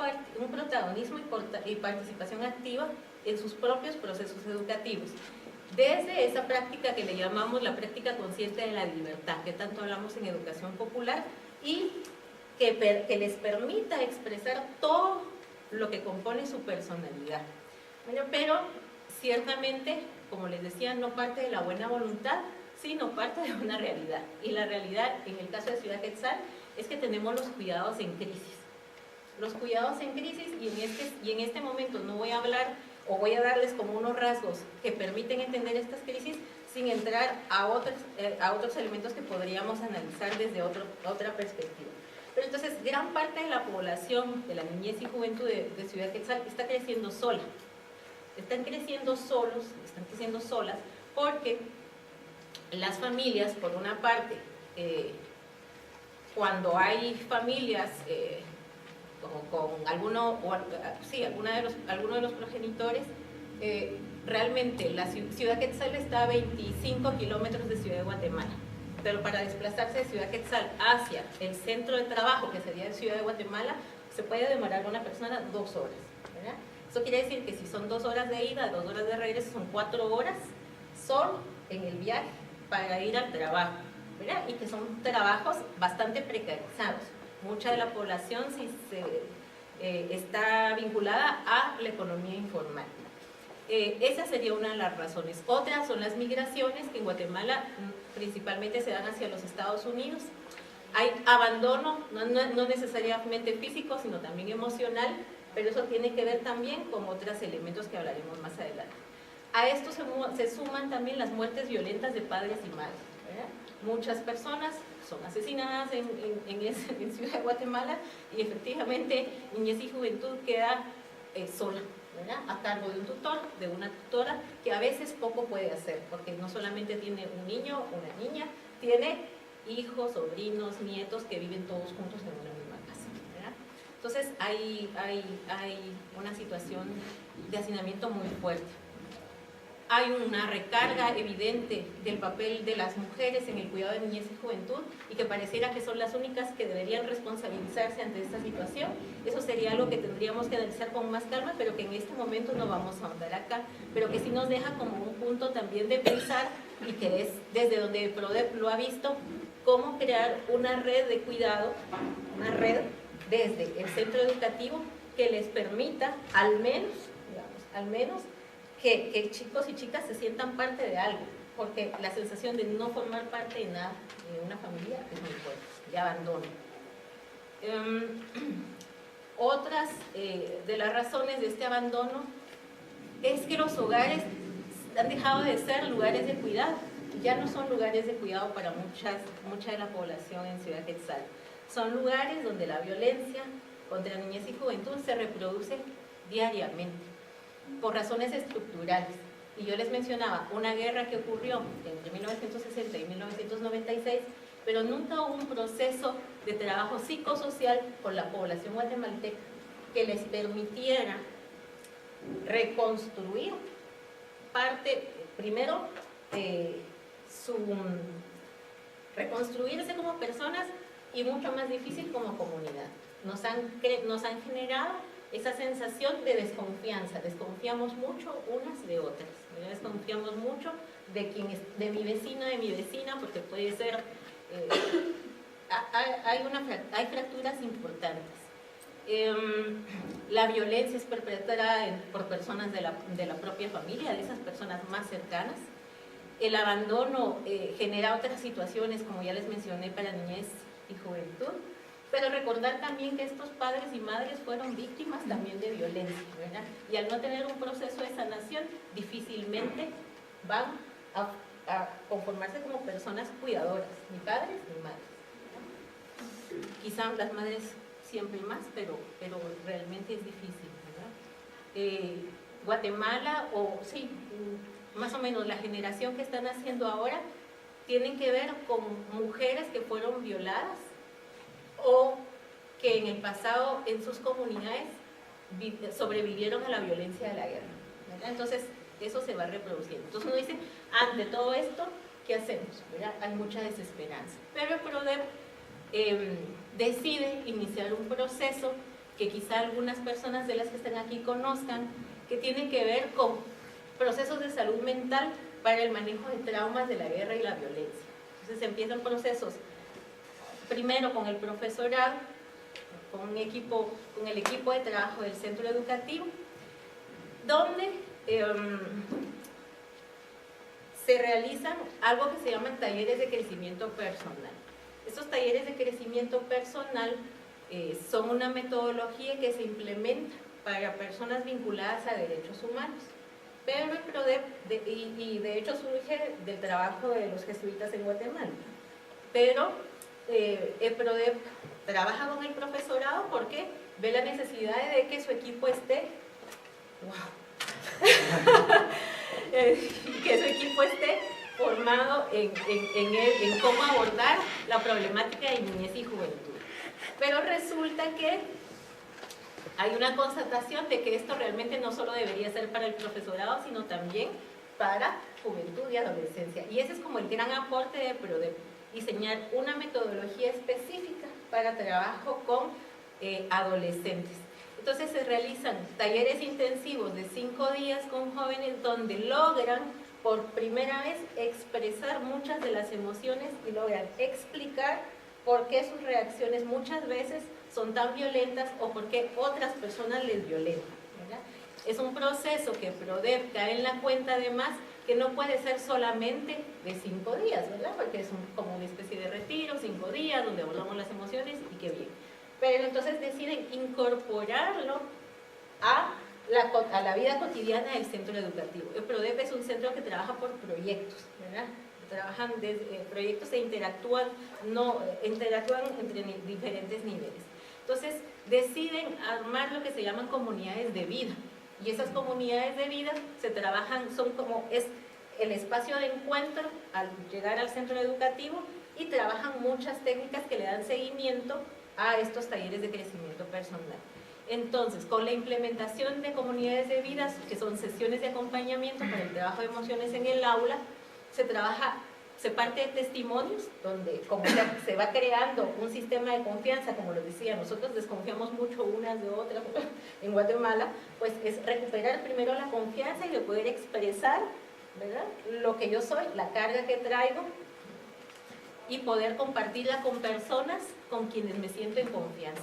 protagonismo y participación activa en sus propios procesos educativos. Desde esa práctica que le llamamos la práctica consciente de la libertad, que tanto hablamos en educación popular, y que les permita expresar todo lo que compone su personalidad. Bueno, pero ciertamente, como les decía, no parte de la buena voluntad, sino parte de una realidad. Y la realidad, en el caso de Ciudad Quetzal, es que tenemos los cuidados en crisis. Los cuidados en crisis, y en este momento no voy a hablar, o voy a darles como unos rasgos que permiten entender estas crisis, sin entrar a otros elementos que podríamos analizar desde otra perspectiva. Pero entonces, gran parte de la población, de la niñez y juventud de Ciudad Quetzal, está creciendo sola. Están creciendo solos, están creciendo solas, porque las familias, por una parte, cuando hay familias con alguno de los progenitores, realmente la Ciudad Quetzal está a 25 kilómetros de Ciudad de Guatemala, pero para desplazarse de Ciudad Quetzal hacia el centro de trabajo, que sería de Ciudad de Guatemala, se puede demorar una persona 2 horas, ¿verdad? Eso quiere decir que si son 2 horas de ida, 2 horas de regreso, son 4 horas solo en el viaje para ir al trabajo, ¿verdad? Y que son trabajos bastante precarizados. Mucha de la población sí está vinculada a la economía informal. Esa sería una de las razones. Otras son las migraciones, que en Guatemala principalmente se dan hacia los Estados Unidos. Hay abandono, no necesariamente físico, sino también emocional, pero eso tiene que ver también con otros elementos que hablaremos más adelante. A esto se suman también las muertes violentas de padres y madres, ¿verdad? Muchas personas son asesinadas en Ciudad de Guatemala y efectivamente Niñez y Juventud queda sola, ¿verdad? A cargo de un tutor, de una tutora, que a veces poco puede hacer, porque no solamente tiene un niño o una niña, tiene hijos, sobrinos, nietos que viven todos juntos en una misma casa, ¿verdad? Entonces hay una situación de hacinamiento muy fuerte. Hay una recarga evidente del papel de las mujeres en el cuidado de niñez y juventud y que pareciera que son las únicas que deberían responsabilizarse ante esta situación. Eso sería algo que tendríamos que analizar con más calma, pero que en este momento no vamos a ahondar acá, pero que sí nos deja como un punto también de pensar y que es desde donde PRODEP lo ha visto, cómo crear una red de cuidado, una red desde el centro educativo que les permita al menos que chicos y chicas se sientan parte de algo, porque la sensación de no formar parte de nada de una familia es muy fuerte, de abandono. Otras de las razones de este abandono es que los hogares han dejado de ser lugares de cuidado, ya no son lugares de cuidado para mucha de la población en Ciudad Quetzal. Son lugares donde la violencia contra la niñez y juventud se reproduce diariamente, por razones estructurales. Y yo les mencionaba una guerra que ocurrió entre 1960 y 1996, pero nunca hubo un proceso de trabajo psicosocial con la población guatemalteca que les permitiera reconstruir reconstruirse como personas y mucho más difícil como comunidad. Nos han generado esa sensación de desconfianza, desconfiamos mucho unas de otras, ¿verdad? Desconfiamos mucho de mi vecino, de mi vecina, porque puede ser, hay fracturas importantes. La violencia es perpetrada por personas de la propia familia, de esas personas más cercanas. El abandono genera otras situaciones, como ya les mencioné, para niñez y juventud. Pero recordar también que estos padres y madres fueron víctimas también de violencia, ¿verdad? Y al no tener un proceso de sanación, difícilmente van a conformarse como personas cuidadoras, ni padres ni madres, ¿verdad? Quizá las madres siempre más, pero realmente es difícil, ¿verdad? Guatemala, más o menos la generación que están haciendo ahora, tienen que ver con mujeres que fueron violadas, o que en el pasado en sus comunidades sobrevivieron a la violencia de la guerra, ¿verdad? Entonces eso se va reproduciendo. Entonces uno dice, ante todo esto, ¿qué hacemos? ¿Verdad? Hay mucha desesperanza, pero el PRODEP decide iniciar un proceso que quizá algunas personas de las que están aquí conozcan, que tiene que ver con procesos de salud mental para el manejo de traumas de la guerra y la violencia. Entonces empiezan procesos primero con el profesorado, con el equipo de trabajo del centro educativo, donde se realizan algo que se llaman talleres de crecimiento personal. Estos talleres de crecimiento personal son una metodología que se implementa para personas vinculadas a derechos humanos. Pero el PRODEP, y de hecho surge del trabajo de los jesuitas en Guatemala, pero el PRODEP trabaja con el profesorado porque ve la necesidad de que su equipo esté formado en cómo abordar la problemática de niñez y juventud. Pero resulta que hay una constatación de que esto realmente no solo debería ser para el profesorado, sino también para juventud y adolescencia. Y ese es como el gran aporte de PRODEP, diseñar una metodología específica para trabajo con adolescentes. Entonces se realizan talleres intensivos de 5 días con jóvenes donde logran por primera vez expresar muchas de las emociones y logran explicar por qué sus reacciones muchas veces son tan violentas o por qué otras personas les violentan, ¿verdad? Es un proceso que PRODEV cae en la cuenta además que no puede ser solamente de 5 días, ¿verdad? Porque es como una especie de retiro, 5 días, donde abordamos las emociones y qué bien. Pero entonces deciden incorporarlo a la vida cotidiana del centro educativo. El PRODEV es un centro que trabaja por proyectos, ¿verdad? Trabajan proyectos e interactúan entre diferentes niveles. Entonces deciden armar lo que se llaman comunidades de vida. Y esas comunidades de vida se trabajan, es el espacio de encuentro al llegar al centro educativo y trabajan muchas técnicas que le dan seguimiento a estos talleres de crecimiento personal. Entonces, con la implementación de comunidades de vida, que son sesiones de acompañamiento para el trabajo de emociones en el aula, se parte de testimonios, donde como se va creando un sistema de confianza, como lo decía, nosotros desconfiamos mucho unas de otras en Guatemala, pues es recuperar primero la confianza y de poder expresar, ¿verdad?, lo que yo soy, la carga que traigo, y poder compartirla con personas con quienes me siento en confianza.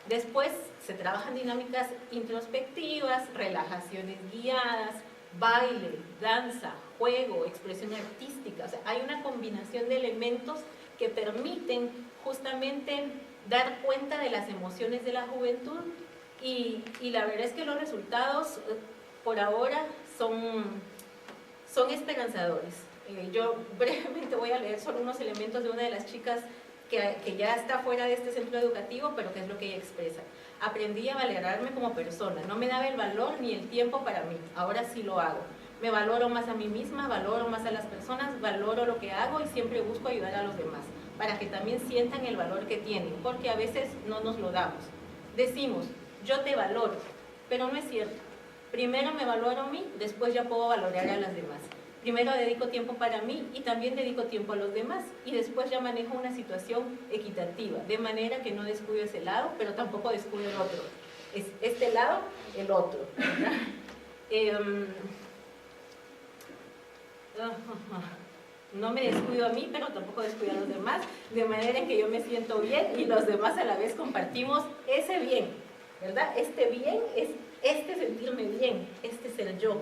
Después se trabajan dinámicas introspectivas, relajaciones guiadas, baile, danza, juego, expresión artística. O sea, hay una combinación de elementos que permiten justamente dar cuenta de las emociones de la juventud y la verdad es que los resultados por ahora son esperanzadores. Yo brevemente voy a leer solo unos elementos de una de las chicas que ya está fuera de este centro educativo, pero que es lo que ella expresa. Aprendí a valorarme como persona, no me daba el valor ni el tiempo para mí, ahora sí lo hago. Me valoro más a mí misma, valoro más a las personas, valoro lo que hago y siempre busco ayudar a los demás, para que también sientan el valor que tienen, porque a veces no nos lo damos. Decimos, yo te valoro, pero no es cierto. Primero me valoro a mí, después ya puedo valorar a las demás. Primero dedico tiempo para mí y también dedico tiempo a los demás y después ya manejo una situación equitativa, de manera que no descuido ese lado, pero tampoco descuido el otro. Es este lado, el otro, ¿verdad? No me descuido a mí, pero tampoco descuido a los demás, de manera en que yo me siento bien y los demás a la vez compartimos ese bien, ¿verdad? Este bien es este sentirme bien, este ser yo.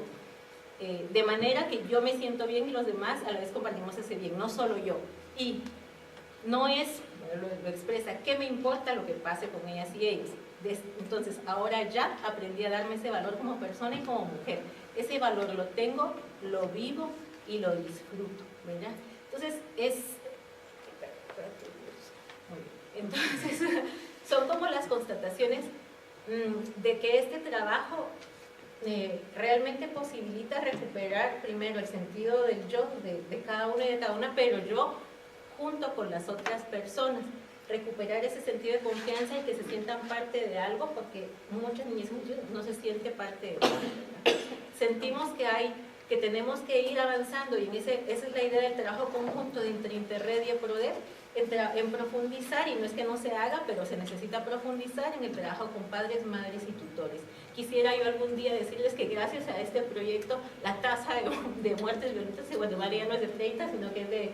De manera que yo me siento bien y los demás a la vez compartimos ese bien, no solo yo. Y no es, lo expresa, ¿qué me importa lo que pase con ellas y ellos? Entonces, ahora ya aprendí a darme ese valor como persona y como mujer. Ese valor lo tengo, lo vivo y lo disfruto, ¿verdad? Entonces, son como las constataciones de que este trabajo realmente posibilita recuperar primero el sentido del yo de cada uno y de cada una, pero yo junto con las otras personas, recuperar ese sentido de confianza y que se sientan parte de algo, porque muchas niñas no se sienten parte de algo, ¿verdad? Sentimos que tenemos que ir avanzando y esa es la idea del trabajo conjunto entre Interred y PRODEV, en profundizar, y no es que no se haga, pero se necesita profundizar en el trabajo con padres, madres y tutores. Quisiera yo algún día decirles que gracias a este proyecto la tasa de muertes violentas en Guatemala ya no es de 30, sino que es de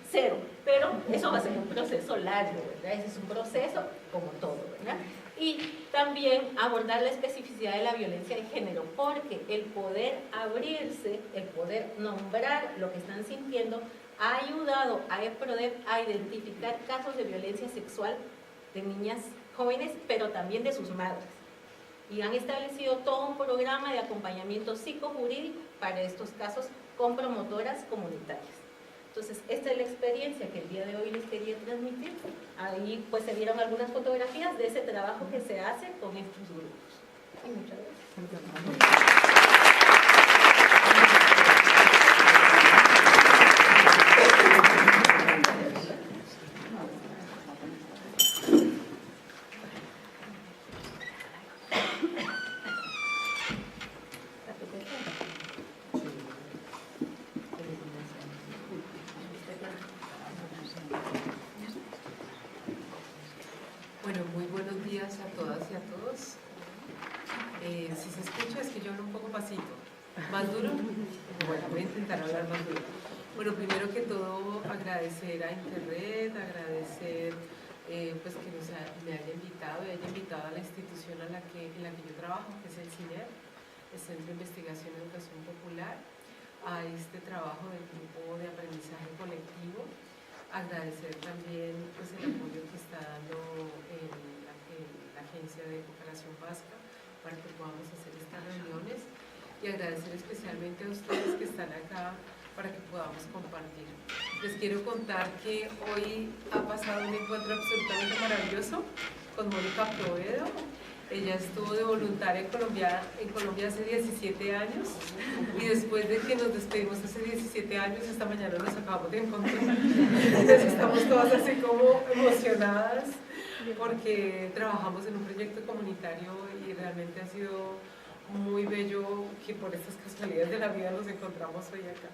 0, pero eso va a ser un proceso largo, ¿verdad? Ese es un proceso como todo, ¿verdad? Y también abordar la especificidad de la violencia de género, porque el poder abrirse, el poder nombrar lo que están sintiendo, ha ayudado a PRODEV a identificar casos de violencia sexual de niñas jóvenes, pero también de sus madres. Y han establecido todo un programa de acompañamiento psicojurídico para estos casos con promotoras comunitarias. Entonces, esta es la experiencia que el día de hoy les quería transmitir. Ahí pues se vieron algunas fotografías de ese trabajo que se hace con estos grupos. Y muchas gracias. Bueno, muy buenos despacito. ¿Más duro? Bueno, voy a intentar hablar más duro. Bueno, primero que todo agradecer a Interred, agradecer pues que me haya invitado a la institución en la que yo trabajo, que es el CINER, el Centro de Investigación y Educación Popular, a este trabajo del grupo de aprendizaje colectivo, agradecer también pues, el apoyo que está dando la Agencia de Cooperación Vasca para que podamos hacer estas reuniones y agradecer especialmente a ustedes que están acá para que podamos compartir. Les quiero contar que hoy ha pasado un encuentro absolutamente maravilloso con Mónica Provedo. Ella estuvo de voluntaria en Colombia hace 17 años y después de que nos despedimos hace 17 años, esta mañana nos acabamos de encontrar. Entonces estamos todas así como emocionadas porque trabajamos en un proyecto comunitario y realmente ha sido muy bello que por estas casualidades de la vida nos encontramos hoy acá.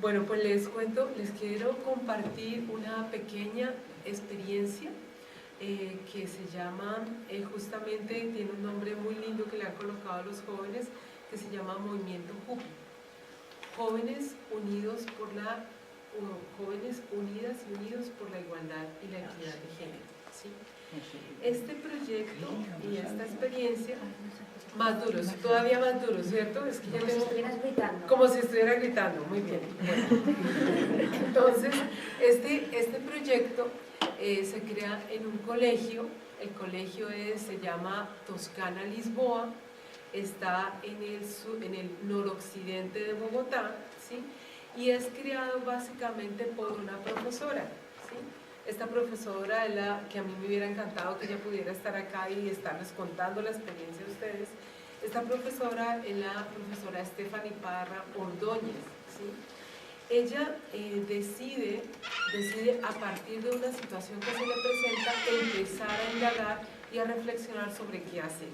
Bueno, pues les cuento, les quiero compartir una pequeña experiencia que se llama, justamente tiene un nombre muy lindo que le han colocado a los jóvenes, que se llama Movimiento JUPI. Jóvenes Unidas y Unidos por la Igualdad y la Equidad de Género. ¿Sí? Este proyecto y esta experiencia, más duros, todavía más duros, ¿cierto? Es que ya tengo, como si estuviera gritando, muy bien. Bueno. Entonces, este proyecto se crea en un colegio, el colegio se llama Toscana Lisboa, está en el noroccidente de Bogotá, ¿sí? Y es creado básicamente por una profesora, ¿sí? Esta profesora es la que a mí me hubiera encantado que ella pudiera estar acá y estarles contando la experiencia de ustedes. Esta profesora es la profesora Stephanie Parra Ordóñez, ¿sí? Ella decide a partir de una situación que se le presenta empezar a indagar y a reflexionar sobre qué hacer.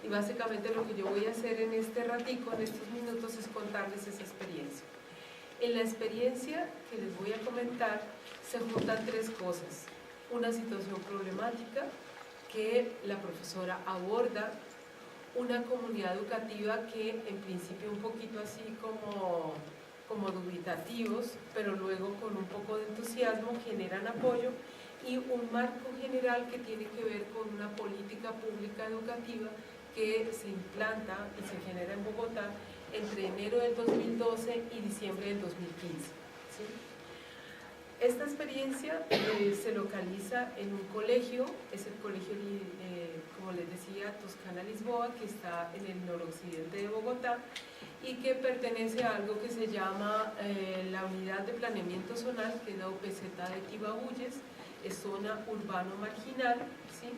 Y básicamente lo que yo voy a hacer en este ratico, en estos minutos, es contarles esa experiencia. En la experiencia que les voy a comentar se juntan tres cosas. Una situación problemática que la profesora aborda, una comunidad educativa que en principio un poquito así como dubitativos, pero luego con un poco de entusiasmo generan apoyo, y un marco general que tiene que ver con una política pública educativa que se implanta y se genera en Bogotá entre enero del 2012 y diciembre del 2015. ¿Sí? Esta experiencia se localiza en un colegio, es el colegio, como les decía, Toscana Lisboa, que está en el noroccidente de Bogotá y que pertenece a algo que se llama la Unidad de Planeamiento Zonal, que es la UPZ de Tibabuyes, es zona urbano marginal, ¿sí?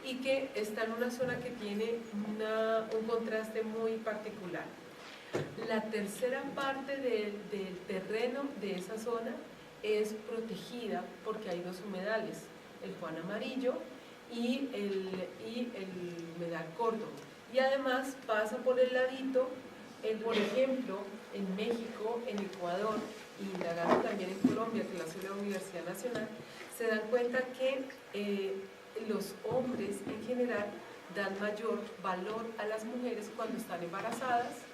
Y que está en una zona que tiene un contraste muy particular. La tercera parte del terreno de esa zona es protegida porque hay dos humedales, el Juan Amarillo y el humedal Corto, y además pasa por el ladito, por ejemplo, en México, en Ecuador y indagando también en Colombia, que lo hace la Universidad Nacional, se dan cuenta que los hombres en general dan mayor valor a las mujeres cuando están embarazadas,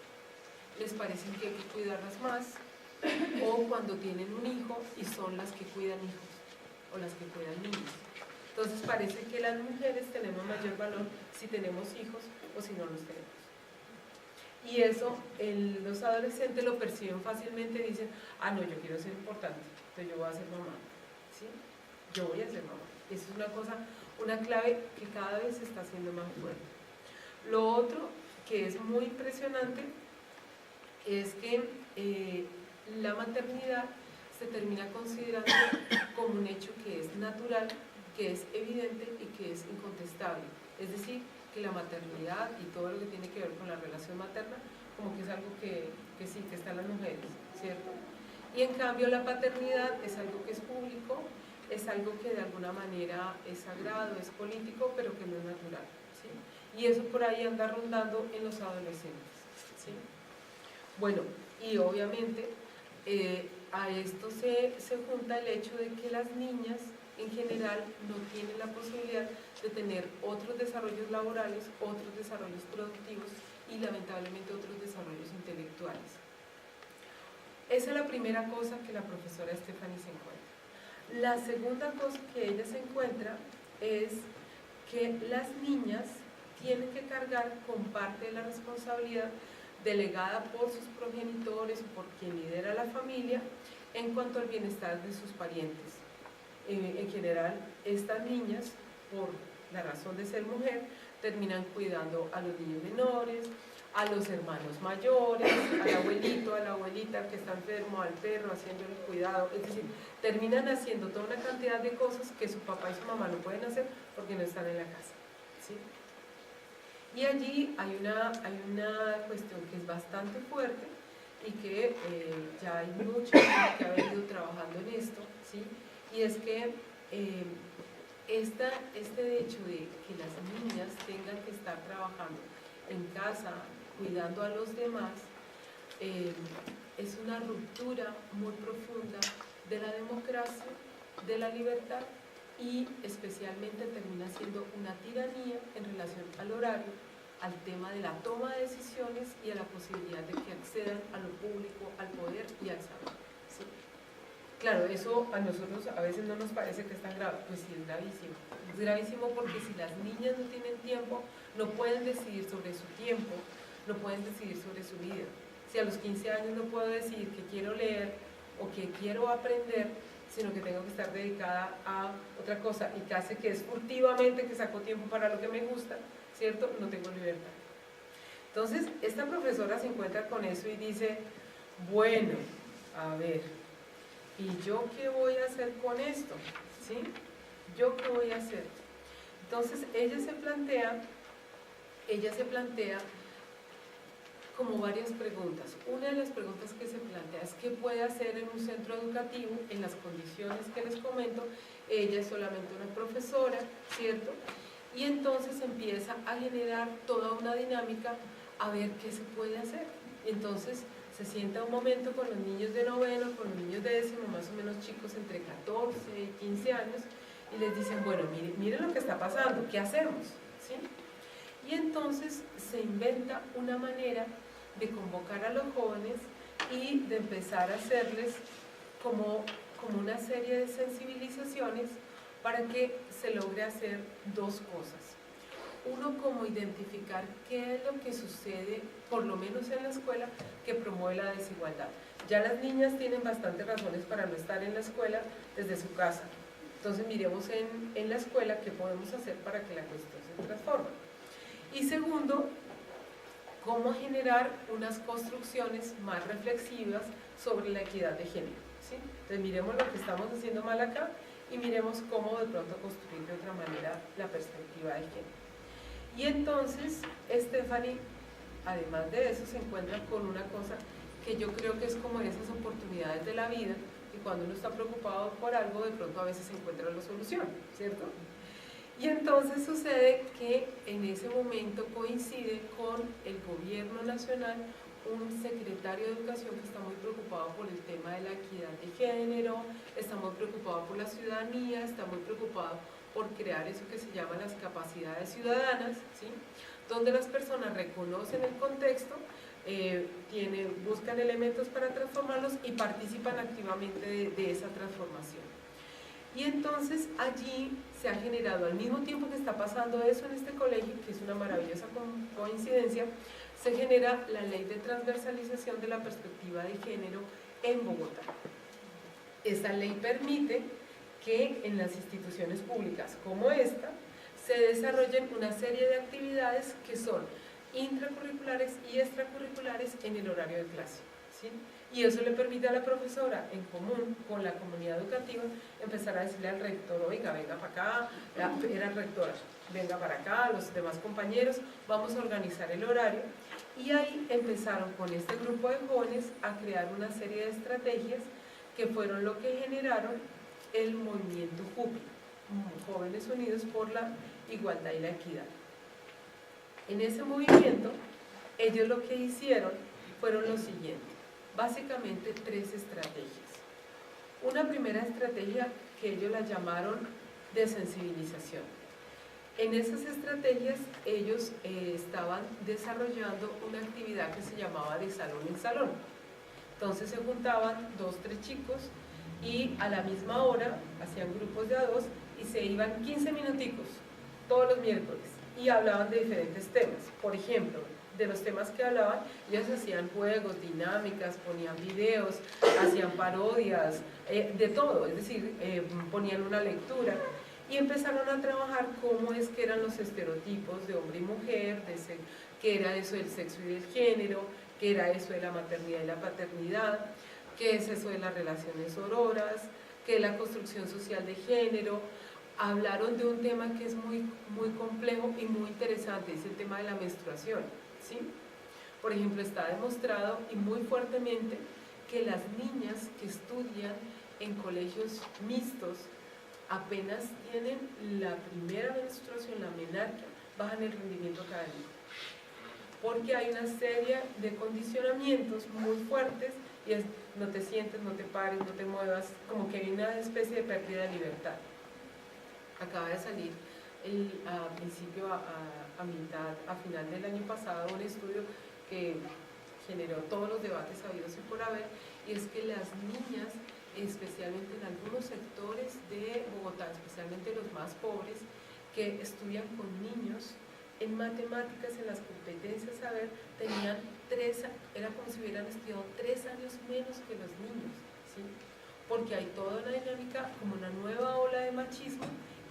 les parece que hay que cuidarlas más, o cuando tienen un hijo y son las que cuidan hijos o las que cuidan niños. Entonces parece que las mujeres tenemos mayor valor si tenemos hijos o si no los tenemos. Y eso los adolescentes lo perciben fácilmente y dicen, ah no, yo quiero ser importante, entonces yo voy a ser mamá, ¿sí? Yo voy a ser mamá. Eso es una cosa, una clave que cada vez se está haciendo más fuerte. Lo otro que es muy impresionante es que la maternidad se termina considerando como un hecho que es natural, que es evidente y que es incontestable. Es decir, que la maternidad y todo lo que tiene que ver con la relación materna, como que es algo que sí, que está en las mujeres, ¿cierto? Y en cambio la paternidad es algo que es público, es algo que de alguna manera es sagrado, es político, pero que no es natural, ¿sí? Y eso por ahí anda rondando en los adolescentes, ¿sí? Bueno, y obviamente a esto se junta el hecho de que las niñas en general no tienen la posibilidad de tener otros desarrollos laborales, otros desarrollos productivos, y lamentablemente otros desarrollos intelectuales. Esa es la primera cosa que la profesora Stephanie se encuentra. La segunda cosa que ella se encuentra es que las niñas tienen que cargar con parte de la responsabilidad delegada por sus progenitores o por quien lidera la familia en cuanto al bienestar de sus parientes. En general, estas niñas, por la razón de ser mujer, terminan cuidando a los niños menores, a los hermanos mayores, al abuelito, a la abuelita que está enfermo, al perro, haciéndole cuidado. Es decir, terminan haciendo toda una cantidad de cosas que su papá y su mamá no pueden hacer porque no están en la casa, ¿sí? Y allí hay una cuestión que es bastante fuerte y que ya hay mucha gente que ha venido trabajando en esto, ¿sí? Y es que este hecho de que las niñas tengan que estar trabajando en casa, cuidando a los demás, es una ruptura muy profunda de la democracia, de la libertad y especialmente termina siendo una tiranía en relación al horario, al tema de la toma de decisiones y a la posibilidad de que accedan a lo público, al poder y al saber, ¿sí? Claro, eso a nosotros a veces no nos parece que es tan grave, pues sí es gravísimo. Es gravísimo porque si las niñas no tienen tiempo, no pueden decidir sobre su tiempo, no pueden decidir sobre su vida. Si a los 15 años no puedo decidir que quiero leer o que quiero aprender, sino que tengo que estar dedicada a otra cosa y casi que es furtivamente que saco tiempo para lo que me gusta, ¿cierto? No tengo libertad. Entonces, esta profesora se encuentra con eso y dice, bueno, a ver, ¿y yo qué voy a hacer con esto? ¿Sí? ¿Yo qué voy a hacer? Entonces, ella se plantea como varias preguntas. Una de las preguntas que se plantea es ¿qué puede hacer en un centro educativo en las condiciones que les comento? Ella es solamente una profesora, ¿cierto? Y entonces empieza a generar toda una dinámica a ver qué se puede hacer. Y entonces se sienta un momento con los niños de noveno, con los niños de décimo, más o menos chicos entre 14 y 15 años, y les dicen, bueno, miren lo que está pasando, ¿qué hacemos? ¿Sí? Y entonces se inventa una manera de convocar a los jóvenes y de empezar a hacerles como una serie de sensibilizaciones para que se logre hacer dos cosas. Uno, como identificar qué es lo que sucede, por lo menos en la escuela, que promueve la desigualdad. Ya las niñas tienen bastantes razones para no estar en la escuela desde su casa. Entonces miremos en la escuela qué podemos hacer para que la cuestión se transforme. Y segundo, cómo generar unas construcciones más reflexivas sobre la equidad de género, ¿sí? Entonces miremos lo que estamos haciendo mal acá y miremos cómo de pronto construir de otra manera la perspectiva de género. Y entonces Stephanie, además de eso, se encuentra con una cosa que yo creo que es como esas oportunidades de la vida, que cuando uno está preocupado por algo, de pronto a veces se encuentra la solución, ¿cierto? Y entonces sucede que en ese momento coincide con el gobierno nacional un secretario de educación que está muy preocupado por el tema de la equidad de género, está muy preocupado por la ciudadanía, está muy preocupado por crear eso que se llama las capacidades ciudadanas, ¿sí? Donde las personas reconocen el contexto, buscan elementos para transformarlos y participan activamente de esa transformación. Y entonces allí se ha generado, al mismo tiempo que está pasando eso en este colegio, que es una maravillosa coincidencia, se genera la ley de transversalización de la perspectiva de género en Bogotá. Esta ley permite que en las instituciones públicas como esta se desarrollen una serie de actividades que son intracurriculares y extracurriculares en el horario de clase, ¿sí? Y eso le permite a la profesora, en común con la comunidad educativa, empezar a decirle al rector, oiga, venga para acá, era rectora, venga para acá, los demás compañeros, vamos a organizar el horario. Y ahí empezaron con este grupo de jóvenes a crear una serie de estrategias que fueron lo que generaron el movimiento JUPI, Jóvenes Unidos por la Igualdad y la Equidad. En ese movimiento, ellos lo que hicieron fueron lo siguiente. Básicamente tres estrategias. Una primera estrategia que ellos la llamaron de sensibilización. En esas estrategias ellos estaban desarrollando una actividad que se llamaba de salón en salón. Entonces se juntaban 2, 3 chicos y a la misma hora hacían grupos de a 2 y se iban 15 minuticos todos los miércoles y hablaban de diferentes temas. Por ejemplo, de los temas que hablaban, ellos hacían juegos, dinámicas, ponían videos, hacían parodias, de todo, es decir, ponían una lectura y empezaron a trabajar cómo es que eran los estereotipos de hombre y mujer, qué era eso del sexo y del género, qué era eso de la maternidad y la paternidad, qué es eso de las relaciones sororas, qué es la construcción social de género. Hablaron de un tema que es muy complejo y muy interesante, es el tema de la menstruación, ¿sí? Por ejemplo, está demostrado y muy fuertemente que las niñas que estudian en colegios mixtos apenas tienen la primera menstruación, la menarquia, bajan el rendimiento académico, porque hay una serie de condicionamientos muy fuertes y es no te sientes, no te pares, no te muevas, como que hay una especie de pérdida de libertad. Acaba de salir a principio, a final del año pasado, un estudio que generó todos los debates habidos y por haber, y es que las niñas, especialmente en algunos sectores de Bogotá, especialmente los más pobres, que estudian con niños en matemáticas, en las competencias saber, tenían era como si hubieran estudiado 3 años menos que los niños, ¿sí? Porque hay toda una dinámica, como una nueva ola de machismo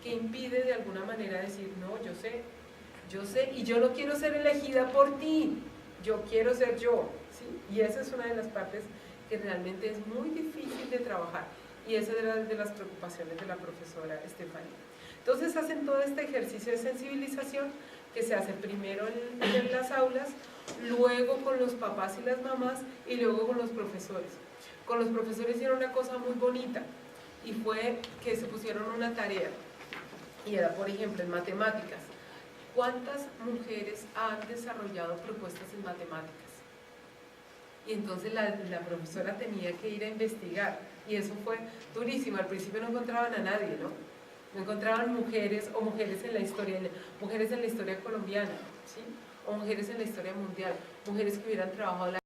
que impide de alguna manera decir, no, yo sé, y yo no quiero ser elegida por ti, yo quiero ser yo, ¿sí? Y esa es una de las partes que realmente es muy difícil de trabajar, y esa es de las preocupaciones de la profesora Estefanía. Entonces hacen todo este ejercicio de sensibilización que se hace primero en las aulas, luego con los papás y las mamás, y luego con los profesores. Con los profesores hicieron una cosa muy bonita, y fue que se pusieron una tarea, y era, por ejemplo, en matemáticas. ¿Cuántas mujeres han desarrollado propuestas en matemáticas? Y entonces la profesora tenía que ir a investigar, y eso fue durísimo. Al principio no encontraban a nadie, ¿no? No encontraban mujeres, o mujeres en la historia colombiana, ¿sí? O mujeres en la historia mundial, mujeres que hubieran trabajado